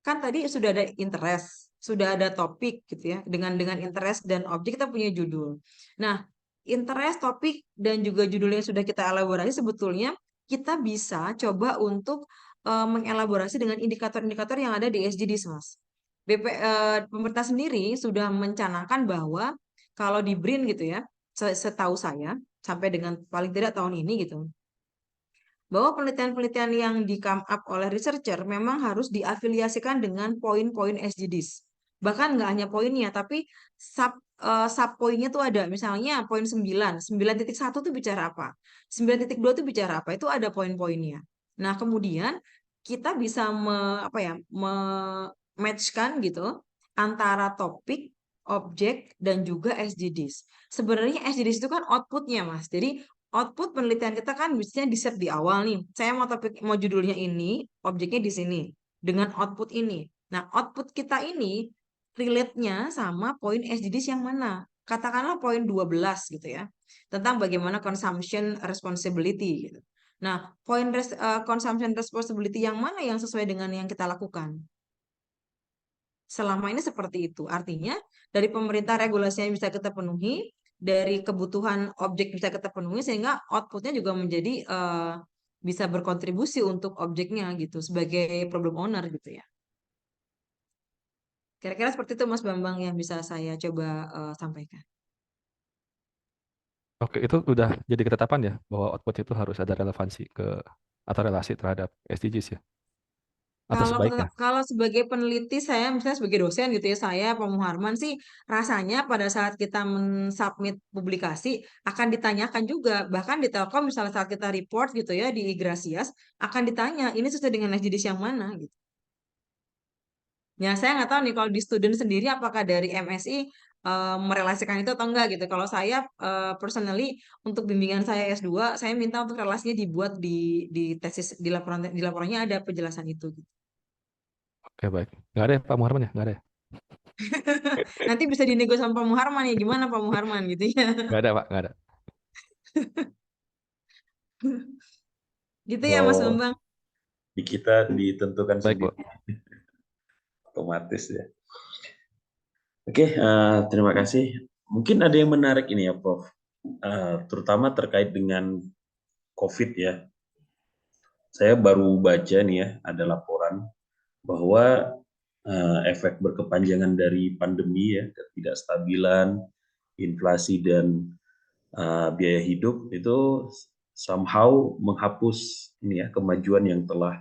Kan tadi sudah ada interest, sudah ada topik gitu ya. Dengan interest dan objek kita punya judul. Nah, interest, topik dan juga judul yang sudah kita elaborasi sebetulnya kita bisa coba untuk mengelaborasi dengan indikator-indikator yang ada di SDGs, Mas. Pemerintah sendiri sudah mencanangkan bahwa kalau di BRIN gitu ya, setahu saya sampai dengan paling tidak tahun ini gitu, bahwa penelitian-penelitian yang di come up oleh researcher memang harus diafiliasikan dengan poin-poin SDGs. Bahkan nggak hanya poinnya, tapi sub poinnya tuh ada. Misalnya poin 9, 9.1 tuh bicara apa? 9.2 tuh bicara apa? Itu ada poin-poinnya. Nah, kemudian kita bisa matchkan gitu antara topik, objek, dan juga SDGs. Sebenarnya SDGs itu kan outputnya, Mas. Jadi output penelitian kita kan biasanya di set di awal nih. Saya mau judulnya ini, objeknya di sini dengan output ini. Nah, output kita ini relate-nya sama poin SDGs yang mana? Katakanlah poin 12 gitu ya. Tentang bagaimana consumption responsibility gitu. Nah, consumption responsibility yang mana yang sesuai dengan yang kita lakukan? Selama ini seperti itu. Artinya dari pemerintah regulasinya bisa kita penuhi, dari kebutuhan objek bisa kita penuhi, sehingga outputnya juga menjadi bisa berkontribusi untuk objeknya gitu sebagai problem owner gitu ya. Kira-kira seperti itu Mas Bambang yang bisa saya coba sampaikan. Oke, itu udah jadi ketetapan ya bahwa output itu harus ada relevansi atau relasi terhadap SDGs ya, atau sebaiknya. Kalau sebagai peneliti saya misalnya sebagai dosen gitu ya, saya Pak Muharman sih rasanya pada saat kita mensubmit publikasi akan ditanyakan juga, bahkan di Telkom misalnya saat kita report gitu ya di Igrasias akan ditanya ini sesuai dengan SDGs yang mana gitu. Ya saya nggak tahu nih kalau di student sendiri apakah dari MSI merelasikan itu atau enggak gitu. Kalau saya personally untuk bimbingan saya S2 saya minta untuk relasinya dibuat di tesis di laporannya ada penjelasan itu gitu. Oke, baik. Nggak ada ya Pak Muharman ya? Nggak ada ya? Nanti bisa dinego sama Pak Muharman ya, gimana Pak Muharman gitu ya. Nggak ada, Pak. Nggak ada. Gitu ya Mas Oh, Bambang. di kita ditentukan Baik, Bu. sendiri otomatis ya. Oke, terima kasih. Mungkin ada yang menarik ini ya, Prof. Terutama terkait dengan COVID ya. Saya baru baca nih ya, ada laporan bahwa efek berkepanjangan dari pandemi ya, ketidakstabilan, inflasi dan biaya hidup itu somehow menghapus ini ya kemajuan yang telah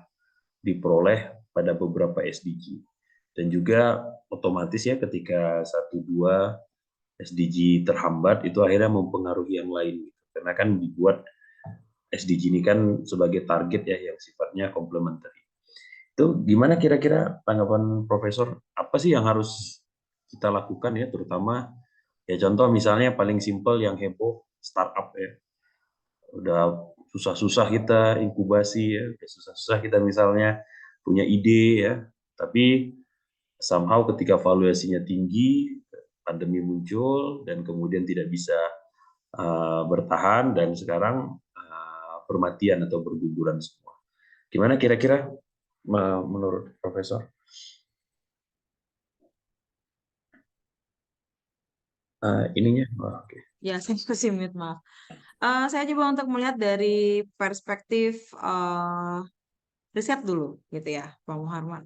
diperoleh pada beberapa SDG. Dan juga otomatis ya ketika 1-2 SDG terhambat itu akhirnya mempengaruhi yang lain. Karena kan dibuat SDG ini kan sebagai target ya yang sifatnya komplementer. Itu gimana kira-kira tanggapan Profesor? Apa sih yang harus kita lakukan ya, terutama ya contoh misalnya paling simpel yang heboh startup ya. Udah susah-susah kita inkubasi ya, udah susah-susah kita misalnya punya ide ya, tapi somehow ketika valuasinya tinggi, pandemi muncul dan kemudian tidak bisa bertahan dan sekarang bermatian atau berguguran semua. Gimana kira-kira menurut Profesor? Ininya, oke. Ya, saya kasih mute, maaf. Saya coba untuk melihat dari perspektif riset dulu, gitu ya, Pak Muharman.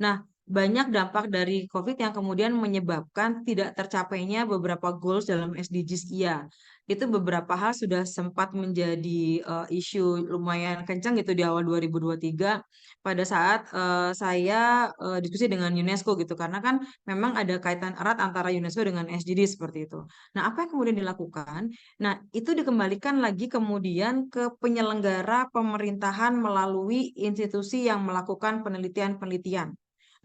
Nah, banyak dampak dari COVID yang kemudian menyebabkan tidak tercapainya beberapa goals dalam SDGs. Iya, itu beberapa hal sudah sempat menjadi isu lumayan kencang gitu di awal 2023 pada saat saya diskusi dengan UNESCO gitu, karena kan memang ada kaitan erat antara UNESCO dengan SDG seperti itu. Nah, apa yang kemudian dilakukan? Nah, itu dikembalikan lagi kemudian ke penyelenggara pemerintahan melalui institusi yang melakukan penelitian-penelitian.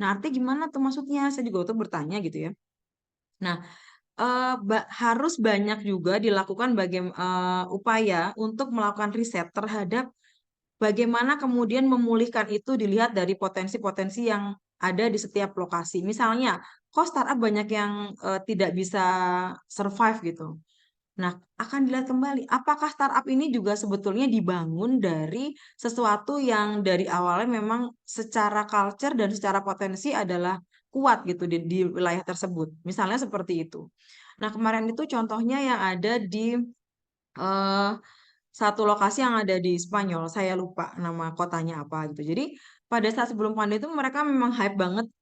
Nah, artinya gimana tuh maksudnya? Saya juga tuh bertanya gitu ya. Nah, harus banyak juga dilakukan upaya untuk melakukan riset terhadap bagaimana kemudian memulihkan itu dilihat dari potensi-potensi yang ada di setiap lokasi. Misalnya, kok startup banyak yang tidak bisa survive gitu. Nah, akan dilihat kembali, apakah startup ini juga sebetulnya dibangun dari sesuatu yang dari awalnya memang secara culture dan secara potensi adalah kuat gitu di wilayah tersebut. Misalnya seperti itu. Nah, kemarin itu contohnya yang ada di eh, satu lokasi yang ada di Spanyol, saya lupa nama kotanya apa gitu. Jadi pada saat sebelum pandemi itu mereka memang hype banget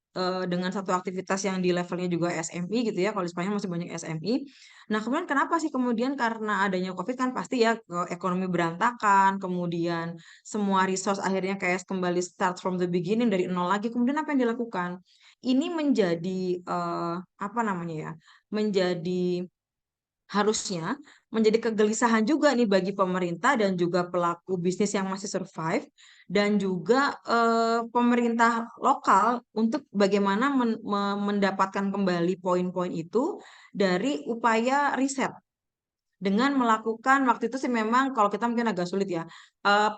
dengan satu aktivitas yang di levelnya juga SMI gitu ya. Kalau di Spanyol masih banyak SMI. Nah, kemudian kenapa sih kemudian karena adanya COVID kan pasti ya ekonomi berantakan, kemudian semua resource akhirnya kayak kembali start from the beginning dari nol lagi. Kemudian apa yang dilakukan? Ini menjadi apa namanya ya? Menjadi harusnya menjadi kegelisahan juga nih bagi pemerintah dan juga pelaku bisnis yang masih survive dan juga pemerintah lokal untuk bagaimana mendapatkan kembali poin-poin itu dari upaya riset dengan melakukan waktu itu sih memang kalau kita mungkin agak sulit ya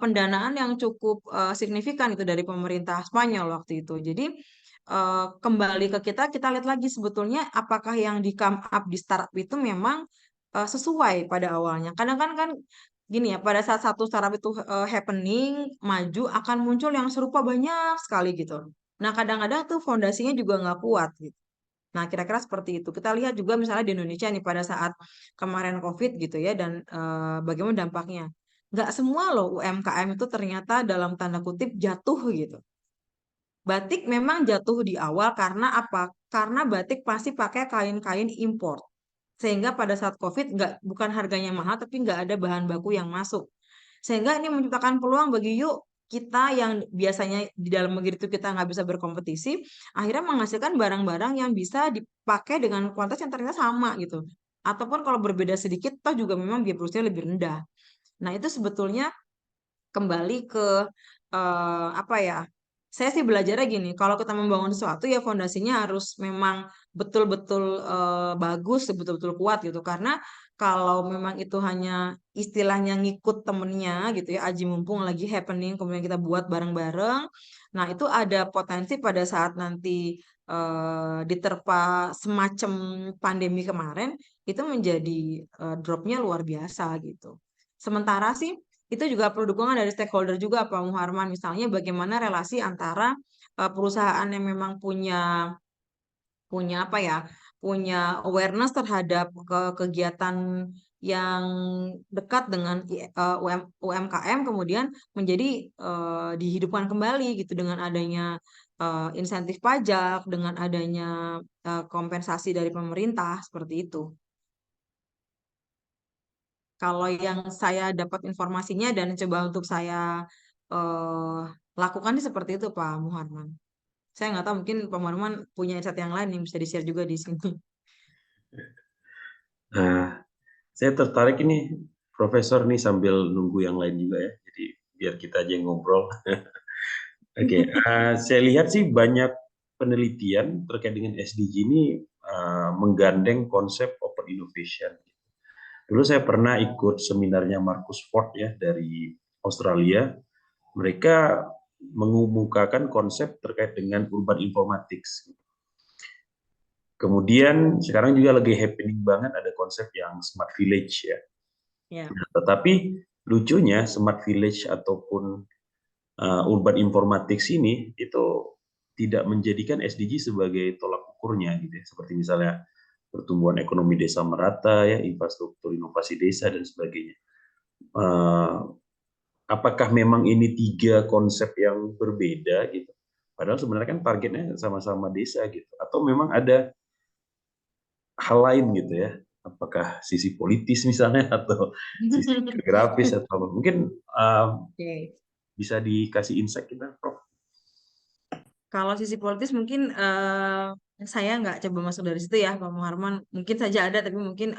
pendanaan yang cukup signifikan itu dari pemerintah Spanyol waktu itu. Jadi kembali ke kita lihat lagi sebetulnya apakah yang di come up di startup itu memang sesuai pada awalnya. Kadang kan gini ya, pada saat satu startup itu happening, maju akan muncul yang serupa banyak sekali gitu. Nah, kadang-kadang tuh fondasinya juga nggak kuat gitu. Nah, kira-kira seperti itu. Kita lihat juga misalnya di Indonesia nih pada saat kemarin COVID gitu ya, dan bagaimana dampaknya. Nggak semua loh UMKM itu ternyata dalam tanda kutip jatuh gitu. Batik memang jatuh di awal karena apa? Karena batik pasti pakai kain-kain impor. Sehingga pada saat COVID bukan harganya mahal, tapi nggak ada bahan baku yang masuk. Sehingga ini menciptakan peluang bagi yuk kita yang biasanya di dalam negeri itu kita nggak bisa berkompetisi, akhirnya menghasilkan barang-barang yang bisa dipakai dengan kualitas yang ternyata sama gitu. Ataupun kalau berbeda sedikit, toh juga memang biaya produksinya lebih rendah. Nah, itu sebetulnya kembali ke apa ya? Saya sih belajarnya gini, kalau kita membangun sesuatu ya fondasinya harus memang betul-betul bagus, betul-betul kuat gitu. Karena kalau memang itu hanya istilahnya ngikut temennya gitu ya, aji mumpung lagi happening, kemudian kita buat bareng-bareng. Nah, itu ada potensi pada saat nanti diterpa semacam pandemi kemarin, itu menjadi dropnya luar biasa gitu. Sementara sih itu juga perlu dukungan dari stakeholder juga Pak Muharman, misalnya bagaimana relasi antara perusahaan yang memang punya punya apa ya punya awareness terhadap kegiatan yang dekat dengan UMKM kemudian menjadi dihidupkan kembali gitu dengan adanya insentif pajak, dengan adanya kompensasi dari pemerintah seperti itu. Kalau yang saya dapat informasinya dan coba untuk saya lakukan sih seperti itu Pak Muharman. Saya nggak tahu, mungkin Pak Muharman punya insight yang lain yang bisa di-share juga di sini. Nah, saya tertarik ini Profesor nih sambil nunggu yang lain juga ya. Jadi biar kita aja yang ngobrol. Oke, saya lihat sih banyak penelitian terkait dengan SDG ini menggandeng konsep open innovation. Dulu saya pernah ikut seminarnya Marcus Ford ya dari Australia. Mereka mengemukakan konsep terkait dengan urban informatics. Kemudian sekarang juga lagi happening banget ada konsep yang smart village ya. Ya. Tetapi lucunya smart village ataupun urban informatics ini itu tidak menjadikan SDG sebagai tolak ukurnya gitu ya. Seperti misalnya pertumbuhan ekonomi desa merata ya, infrastruktur inovasi desa dan sebagainya. Apakah memang ini 3 konsep yang berbeda gitu? Padahal sebenarnya kan targetnya sama-sama desa gitu. Atau memang ada hal lain gitu ya? Apakah sisi politis misalnya atau sisi geografis atau apa? Mungkin Oke. bisa dikasih insight kita, Prof. Kalau sisi politis mungkin saya nggak coba masuk dari situ ya, Pak Muharman. Mungkin saja ada, tapi mungkin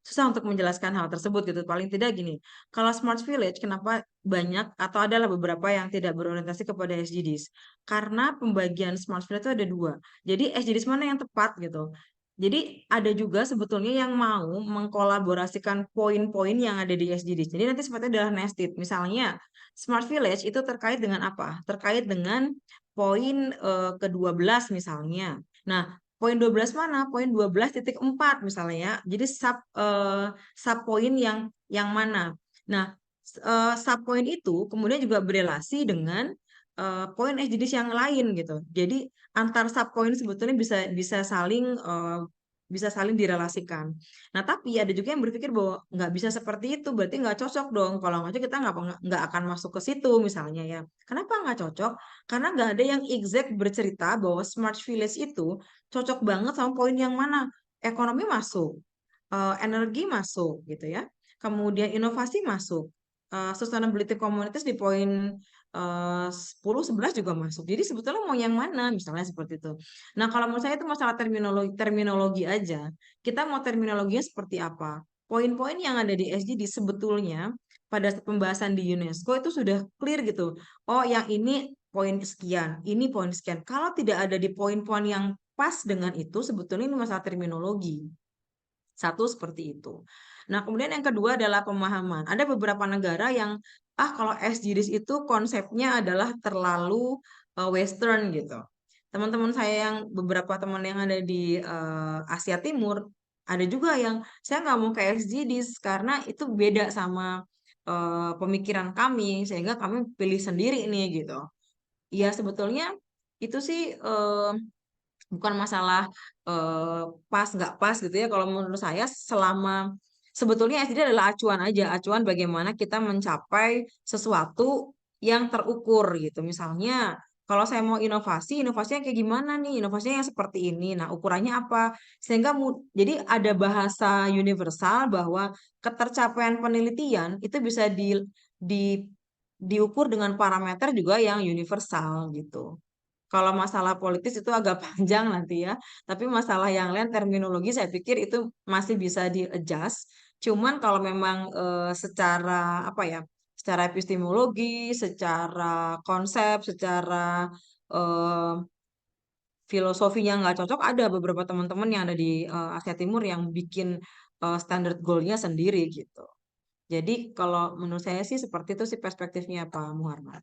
susah untuk menjelaskan hal tersebut gitu. Paling tidak gini, kalau Smart Village, kenapa banyak atau adalah beberapa yang tidak berorientasi kepada SDGs? Karena pembagian Smart Village itu ada 2. Jadi SDGs mana yang tepat gitu. Jadi ada juga sebetulnya yang mau mengkolaborasikan poin-poin yang ada di SDGs. Jadi nanti sifatnya adalah nested. Misalnya Smart Village itu terkait dengan apa? Terkait dengan poin ke-12 misalnya. Nah, poin 12 mana? Poin 12.4 misalnya ya. Jadi sub poin yang mana? Nah, sub poin itu kemudian juga berelasi dengan poin SDGs yang lain gitu. Jadi antar sub poin sebetulnya bisa saling direlasikan. Nah, tapi ada juga yang berpikir bahwa nggak bisa seperti itu, berarti nggak cocok dong. Kalau nggak cocok kita nggak akan masuk ke situ misalnya ya. Kenapa nggak cocok? Karena nggak ada yang exact bercerita bahwa smart village itu cocok banget sama poin yang mana. Ekonomi masuk, energi masuk gitu ya. Kemudian inovasi masuk. Sustainability communities di poin 10, 11 juga masuk. Jadi sebetulnya mau yang mana misalnya seperti itu. Nah, kalau menurut saya itu masalah terminologi aja. Kita mau terminologinya seperti apa? Poin-poin yang ada di SDG sebetulnya pada pembahasan di UNESCO itu sudah clear gitu. Oh, yang ini poin sekian, ini poin sekian. Kalau tidak ada di poin-poin yang pas dengan itu, sebetulnya ini masalah terminologi. Satu seperti itu. Nah, kemudian yang kedua adalah pemahaman. Ada beberapa negara yang kalau SDGs itu konsepnya adalah terlalu Western gitu. Teman-teman saya yang beberapa teman yang ada di Asia Timur, ada juga yang saya nggak mau ke SDGs karena itu beda sama pemikiran kami, sehingga kami pilih sendiri nih gitu. Ya sebetulnya itu sih bukan masalah pas nggak pas gitu ya. Kalau menurut saya selama sebetulnya SDG adalah acuan aja, acuan bagaimana kita mencapai sesuatu yang terukur gitu. Misalnya kalau saya mau inovasi, inovasinya kayak gimana nih? Inovasinya yang seperti ini. Nah, ukurannya apa? Sehingga jadi ada bahasa universal bahwa ketercapaian penelitian itu bisa di diukur dengan parameter juga yang universal gitu. Kalau masalah politis itu agak panjang nanti ya, tapi masalah yang lain terminologi saya pikir itu masih bisa di-adjust. Cuman kalau memang secara apa ya, secara epistemologi, secara konsep, secara eh, filosofinya nggak cocok, ada beberapa teman-teman yang ada di Asia Timur yang bikin standar goal-nya sendiri gitu. Jadi kalau menurut saya sih seperti itu sih perspektifnya Pak Muhammad.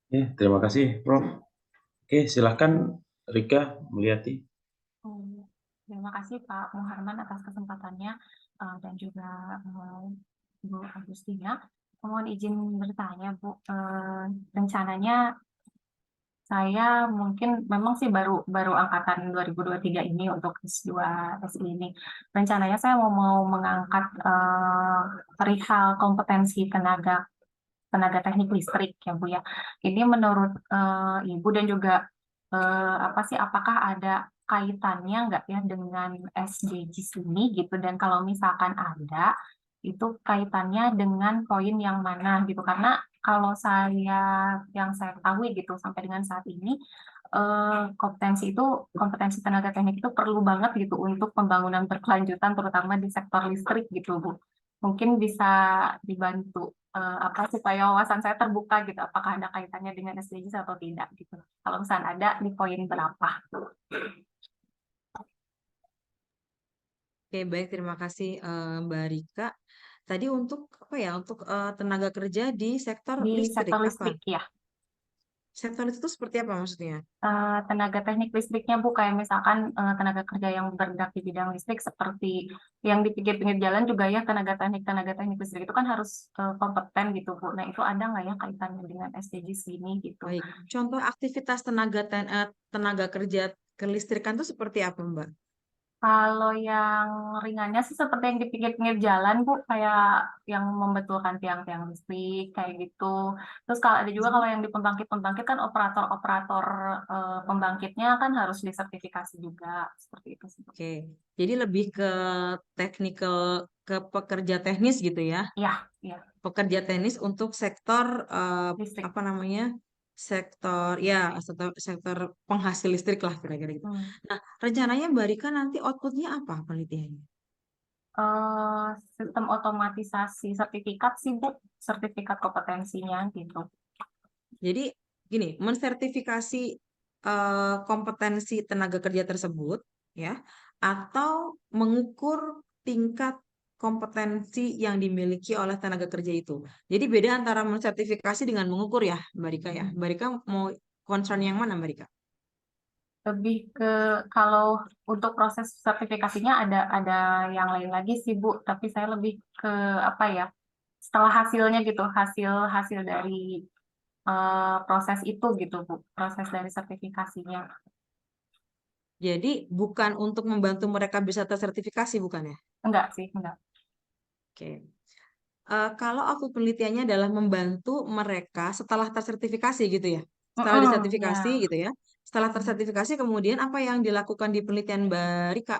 Terima kasih, Prof. Oke, silahkan Rika Mulyati. Terima kasih Pak Muharman atas kesempatannya dan juga Bu Agustina. Mohon izin bertanya Bu, rencananya saya mungkin memang sih baru angkatan 2023 ini untuk S2 SI ini. Rencananya saya mau mengangkat perihal kompetensi tenaga teknik listrik ya Bu ya. Ini menurut Ibu dan juga apa sih, apakah ada kaitannya nggak ya dengan SDGs ini gitu, dan kalau misalkan ada, itu kaitannya dengan poin yang mana gitu, karena kalau yang saya ketahui gitu sampai dengan saat ini, kompetensi tenaga teknik itu perlu banget gitu untuk pembangunan berkelanjutan terutama di sektor listrik gitu Bu. Mungkin bisa dibantu supaya wawasan saya terbuka gitu, apakah ada kaitannya dengan SDGs atau tidak gitu. Kalau misalnya ada di poin berapa? Oke, baik, terima kasih Mbak Rika. Tadi untuk apa ya? Untuk tenaga kerja di sektor Di listrik sektor apa? listrik ya. Sektor itu seperti apa maksudnya? Tenaga teknik listriknya Bu, kayak misalkan tenaga kerja yang bergerak di bidang listrik seperti yang di pinggir-pinggir jalan juga ya, tenaga teknik listrik itu kan harus kompeten gitu Bu. Nah itu ada nggak ya kaitannya dengan SDGs ini gitu? Baik, contoh aktivitas tenaga kerja kelistrikan itu seperti apa, Mbak? Kalau yang ringannya sih seperti yang di pinggir-pinggir jalan Bu, kayak yang membetulkan tiang-tiang listrik kayak gitu. Terus kalau ada juga kalau yang di pembangkit kan operator-operator pembangkitnya kan harus disertifikasi juga seperti itu sih Bu. Oke, jadi lebih ke technical, ke pekerja teknis gitu ya? Iya, iya, Pekerja teknis untuk sektor listrik. apa namanya? Sektor penghasil listrik lah kira-kira gitu. Nah, rencananya Mbak Rika nanti outputnya apa penelitiannya? Sistem otomatisasi sertifikat sih Bu, sertifikat kompetensinya gitu. Jadi gini, mensertifikasi kompetensi tenaga kerja tersebut ya, atau mengukur tingkat kompetensi yang dimiliki oleh tenaga kerja itu. Jadi beda antara mensertifikasi dengan mengukur ya, Mbak Rika ya. Mbak Rika mau concern yang mana, Mbak Rika? Lebih ke kalau untuk proses sertifikasinya ada yang lain lagi sih Bu, tapi saya lebih ke apa ya? Setelah hasilnya gitu, hasil dari proses itu gitu Bu, proses dari sertifikasinya. Jadi bukan untuk membantu mereka bisa tersertifikasi, bukan ya? Enggak sih, enggak. Oke. Kalau aku penelitiannya adalah membantu mereka setelah tersertifikasi gitu ya. Setelah disertifikasi Ya. gitu ya. Setelah tersertifikasi kemudian apa yang dilakukan di penelitian Mbak Rika?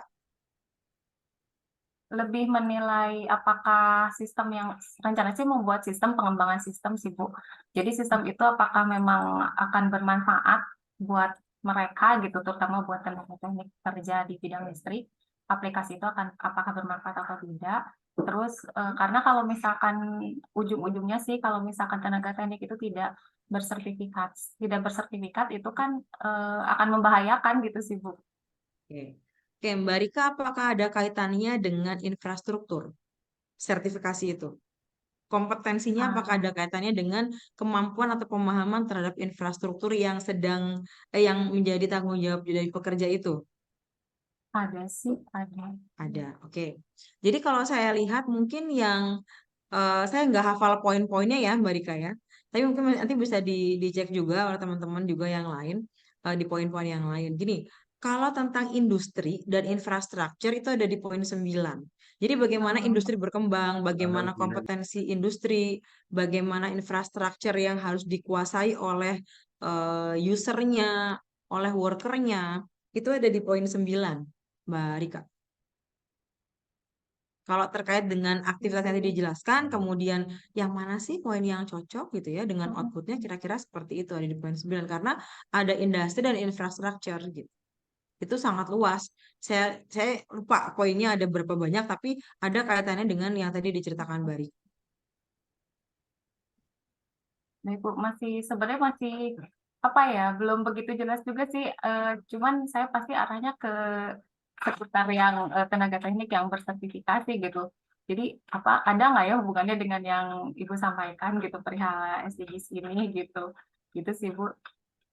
Lebih menilai apakah sistem yang rencana sih membuat sistem pengembangan sistem sih Bu. Jadi sistem itu apakah memang akan bermanfaat buat mereka gitu, terutama buat tenaga teknik kerja di bidang listrik. Aplikasi itu akan apakah bermanfaat atau tidak. Terus karena kalau misalkan ujung-ujungnya sih kalau misalkan tenaga teknik itu tidak bersertifikat itu kan akan membahayakan gitu sih Bu. Oke. Oke, Mbak Rika, apakah ada kaitannya dengan infrastruktur sertifikasi itu? Kompetensinya apakah ada kaitannya dengan kemampuan atau pemahaman terhadap infrastruktur yang menjadi tanggung jawab dari pekerja itu? Ada sih, ada. Ada, oke. Jadi kalau saya lihat mungkin saya nggak hafal poin-poinnya ya Mbak Rika ya. Tapi mungkin nanti bisa dicek juga oleh teman-teman juga yang lain di poin-poin yang lain. Gini, kalau tentang industri dan infrastruktur itu ada di poin 9. Jadi bagaimana industri berkembang, bagaimana kompetensi industri, bagaimana infrastruktur yang harus dikuasai oleh usernya, oleh workernya, itu ada di poin 9, Mbak Rika. Kalau terkait dengan aktivitas yang tadi dijelaskan, kemudian yang mana sih poin yang cocok gitu ya dengan outputnya kira-kira seperti itu ada di poin 9 karena ada industri dan infrastruktur gitu. Itu sangat luas. Saya lupa poinnya ada berapa banyak tapi ada kaitannya dengan yang tadi diceritakan Bari. Nah, Ibu sebenarnya masih apa ya, belum begitu jelas juga sih. Cuman saya pasti arahnya ke seputar yang tenaga teknik yang bersertifikasi gitu. Jadi ada nggak ya hubungannya dengan yang Ibu sampaikan gitu perihal SDGs ini gitu, gitu sih Bu.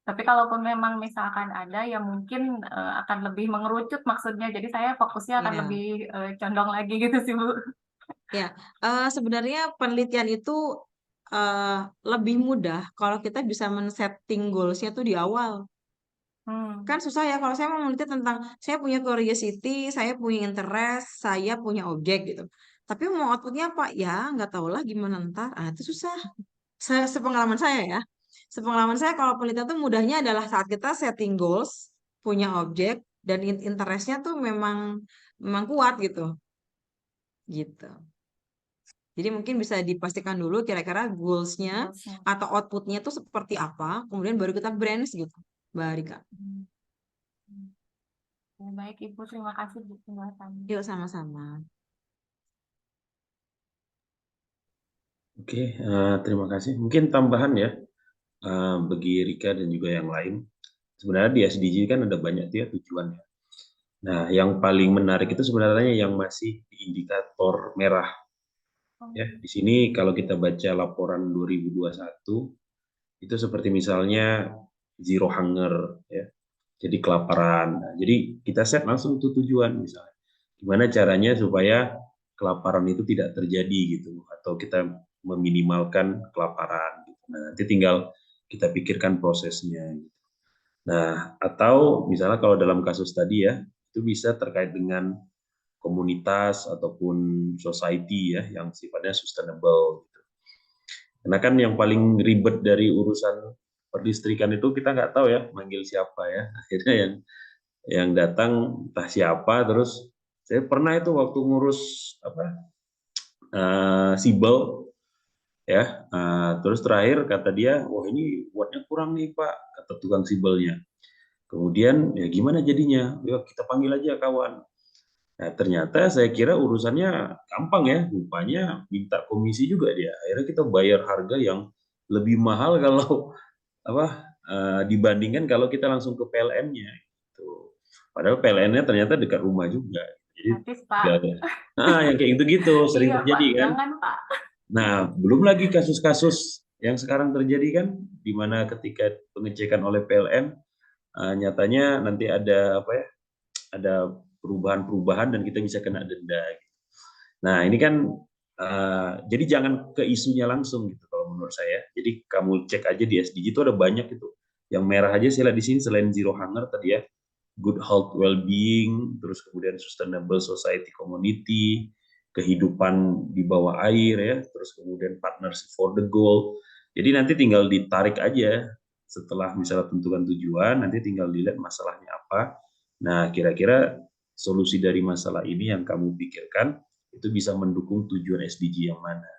Tapi kalaupun memang misalkan ada ya mungkin akan lebih mengerucut maksudnya. Jadi saya fokusnya akan Ya. lebih condong lagi gitu sih Bu. Ya, sebenarnya penelitian itu lebih mudah kalau kita bisa men-setting goals-nya tuh di awal. Kan susah ya kalau saya mau meneliti tentang saya punya curiosity, saya punya interest, saya punya objek gitu. Tapi mau outputnya apa? Ya nggak tahu lah gimana ntar. Itu susah. Sepengalaman saya ya. sepengalaman saya kalau penelitian tuh mudahnya adalah saat kita setting goals, punya objek dan interestnya tuh memang kuat gitu. Gitu. Jadi mungkin bisa dipastikan dulu kira-kira goals-nya Goals-nya. atau output-nya tuh seperti apa, kemudian baru kita branch gitu, Mbak Rika. Ya, baik Ibu, terima kasih Bu penjelasannya. Yuk sama-sama. Oke, terima kasih. Mungkin tambahan ya bagi Rika dan juga yang lain. Sebenarnya di SDG kan ada banyak tuh ya tujuannya. Nah, yang paling menarik itu sebenarnya yang masih di indikator merah. Ya, di sini kalau kita baca laporan 2021 itu seperti misalnya zero hunger ya. Jadi kelaparan. Nah, jadi kita set langsung tuh tujuan misalnya. Gimana caranya supaya kelaparan itu tidak terjadi gitu atau kita meminimalkan kelaparan gitu. Nah, nanti tinggal kita pikirkan prosesnya gitu. Nah, atau misalnya kalau dalam kasus tadi ya, itu bisa terkait dengan komunitas ataupun society ya yang sifatnya sustainable gitu. Karena kan yang paling ribet dari urusan perlistrikan itu kita nggak tahu ya manggil siapa ya. Akhirnya yang datang entah siapa. Terus saya pernah itu waktu ngurus apa sibel ya, terus terakhir kata dia, wah ini wattnya kurang nih Pak, kata tukang sibelnya. Kemudian ya gimana jadinya? Ya kita panggil aja kawan. Nah, ternyata saya kira urusannya gampang ya, rupanya minta komisi juga dia. Akhirnya kita bayar harga yang lebih mahal kalau apa dibandingkan kalau kita langsung ke PLN-nya gitu. Padahal PLN-nya ternyata dekat rumah juga. Jadi Gratis Pak. yang kayak gitu sering Iya Pak, terjadi kan. jangan Pak. Nah, belum lagi kasus-kasus yang sekarang terjadi kan, di mana ketika pengecekan oleh PLN nyatanya nanti ada apa ya? Ada perubahan-perubahan dan kita bisa kena denda. Nah, ini kan jadi jangan ke isunya langsung gitu kalau menurut saya. Jadi kamu cek aja di SDG itu ada banyak itu. Yang merah aja saya lihat di sini selain zero hunger tadi ya, good health well-being, terus kemudian sustainable society community, kehidupan di bawah air ya, terus kemudian partnership for the goal. Jadi nanti tinggal ditarik aja setelah misalnya tentukan tujuan, nanti tinggal dilihat masalahnya apa. Nah, kira-kira solusi dari masalah ini yang kamu pikirkan itu bisa mendukung tujuan SDG yang mana.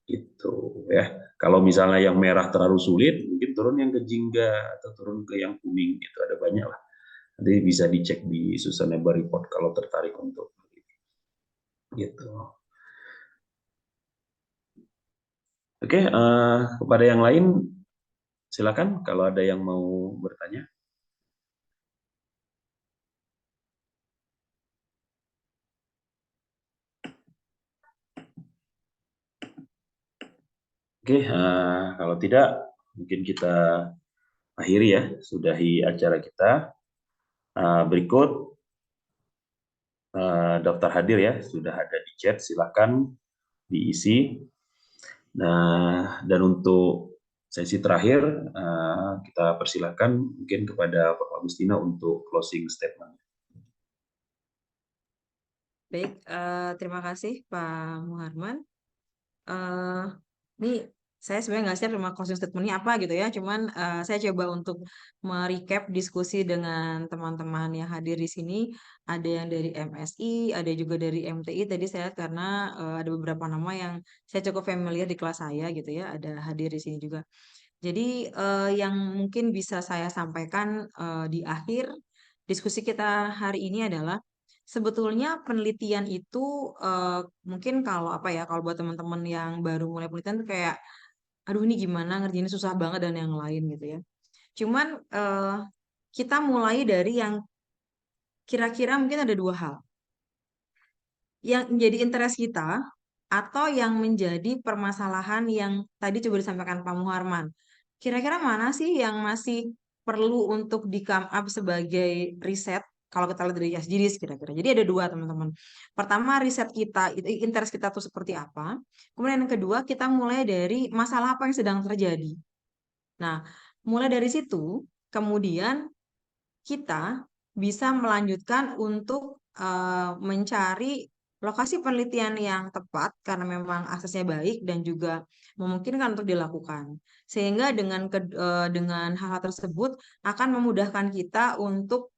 Gitu ya. Kalau misalnya yang merah terlalu sulit, mungkin turun yang ke jingga atau turun ke yang kuning gitu, ada banyak lah. Nanti bisa dicek di Sustainable Report kalau tertarik untuk gitu. Oke, kepada yang lain silakan kalau ada yang mau bertanya. Oke, kalau tidak mungkin kita akhiri ya, sudahi acara kita. Berikut daftar hadir ya, sudah ada di chat, silakan diisi. Nah, dan untuk sesi terakhir kita persilakan mungkin kepada Pak Agustina untuk closing statement. Baik, terima kasih Pak Muharman. Ini saya sebenarnya nggak siap sama closing statement-nya apa gitu ya, cuman saya coba untuk merecap diskusi dengan teman-teman yang hadir di sini. Ada yang dari MSI, ada juga dari MTI. Tadi saya lihat karena ada beberapa nama yang saya cukup familiar di kelas saya gitu ya, ada hadir di sini juga. Jadi yang mungkin bisa saya sampaikan di akhir diskusi kita hari ini adalah sebetulnya penelitian itu mungkin kalau apa ya, kalau buat teman-teman yang baru mulai penelitian tuh kayak aduh ini gimana ngerjainnya susah banget dan yang lain gitu ya. Cuman kita mulai dari yang kira-kira mungkin ada dua hal. Yang menjadi interest kita atau yang menjadi permasalahan yang tadi coba disampaikan Pak Muharman. Kira-kira mana sih yang masih perlu untuk di come up sebagai riset kalau kita lihat dari SDGs kira-kira. Jadi ada dua teman-teman. Pertama riset kita, interest kita tuh seperti apa. Kemudian yang kedua kita mulai dari masalah apa yang sedang terjadi. Nah, mulai dari situ kemudian kita bisa melanjutkan untuk mencari lokasi penelitian yang tepat karena memang aksesnya baik dan juga memungkinkan untuk dilakukan. Sehingga dengan hal-hal tersebut akan memudahkan kita untuk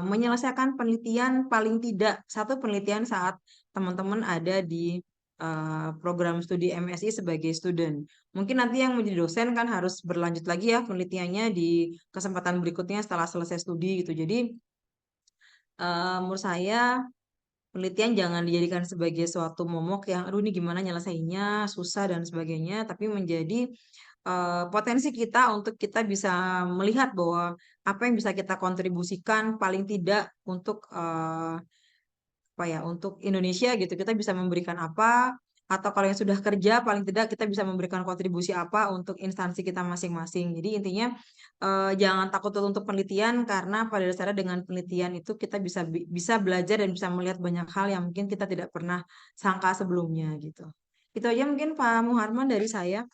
menyelesaikan penelitian paling tidak satu penelitian saat teman-teman ada di program studi MSI sebagai student. Mungkin nanti yang menjadi dosen kan harus berlanjut lagi ya penelitiannya di kesempatan berikutnya setelah selesai studi gitu. Jadi menurut saya penelitian jangan dijadikan sebagai suatu momok yang aduh ini gimana nyelesainya susah dan sebagainya, tapi menjadi potensi kita untuk kita bisa melihat bahwa apa yang bisa kita kontribusikan paling tidak untuk apa ya untuk Indonesia gitu kita bisa memberikan apa atau kalau yang sudah kerja paling tidak kita bisa memberikan kontribusi apa untuk instansi kita masing-masing. Jadi intinya jangan takut untuk penelitian karena pada dasarnya dengan penelitian itu kita bisa belajar dan bisa melihat banyak hal yang mungkin kita tidak pernah sangka sebelumnya gitu. Itu aja mungkin Pak Muharman dari saya.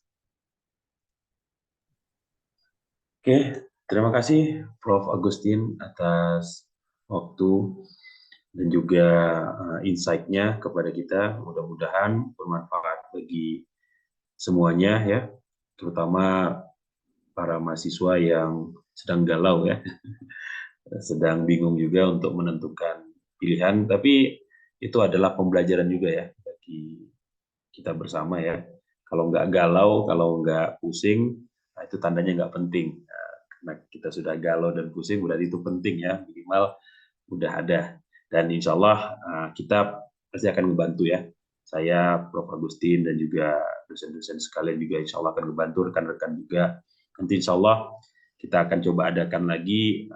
Oke, terima kasih Prof. Agustin atas waktu dan juga insight-nya kepada kita. Mudah-mudahan bermanfaat bagi semuanya ya, terutama para mahasiswa yang sedang galau ya, sedang bingung juga untuk menentukan pilihan, tapi itu adalah pembelajaran juga ya bagi kita bersama ya. Kalau nggak galau, kalau nggak pusing, nah itu tandanya nggak penting. Nah, karena kita sudah galau dan pusing, berarti itu penting ya, minimal udah ada. Dan insya Allah kita pasti akan membantu ya. Saya, Prof. Agustin, dan juga dosen-dosen sekalian juga insya Allah akan membantu, rekan-rekan juga. Nanti insya Allah kita akan coba adakan lagi,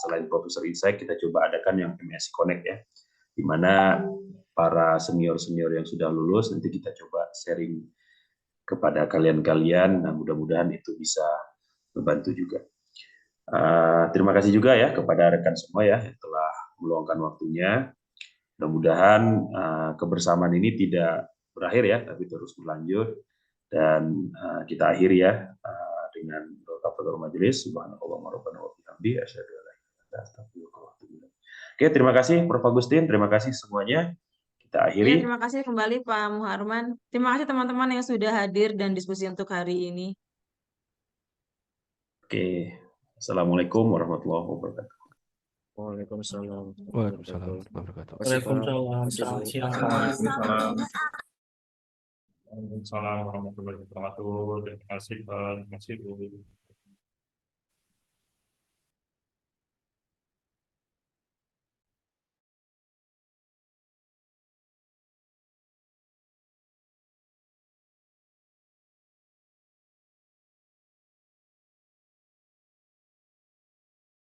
selain Profesor Insight, kita coba adakan yang MSc Connect ya, di mana para senior-senior yang sudah lulus, nanti kita coba sharing kepada kalian-kalian, nah mudah-mudahan itu bisa membantu juga. Terima kasih juga ya kepada rekan semua ya yang telah meluangkan waktunya. Mudah-mudahan kebersamaan ini tidak berakhir ya, tapi terus berlanjut. Dan kita akhiri ya dengan doa kafaratul majelis. Subhanallah rabbana wa bihamdihi asyhadu an la ilaha illa anta astaghfiruka wa atubu ilaik. Oke, terima kasih Prof. Agustin, terima kasih semuanya. Kita Ya, akhiri. terima kasih kembali Pak Muharman. Terima kasih teman-teman yang sudah hadir dan diskusi untuk hari ini. Oke, Assalamualaikum warahmatullahi wabarakatuh. Waalaikumsalam. Waalaikumsalam warahmatullahi wabarakatuh. Waalaikumsalam. Selamat siang semua. Waalaikumsalam warahmatullahi wabarakatuh. Terima kasih Pak. Terima kasih Bu.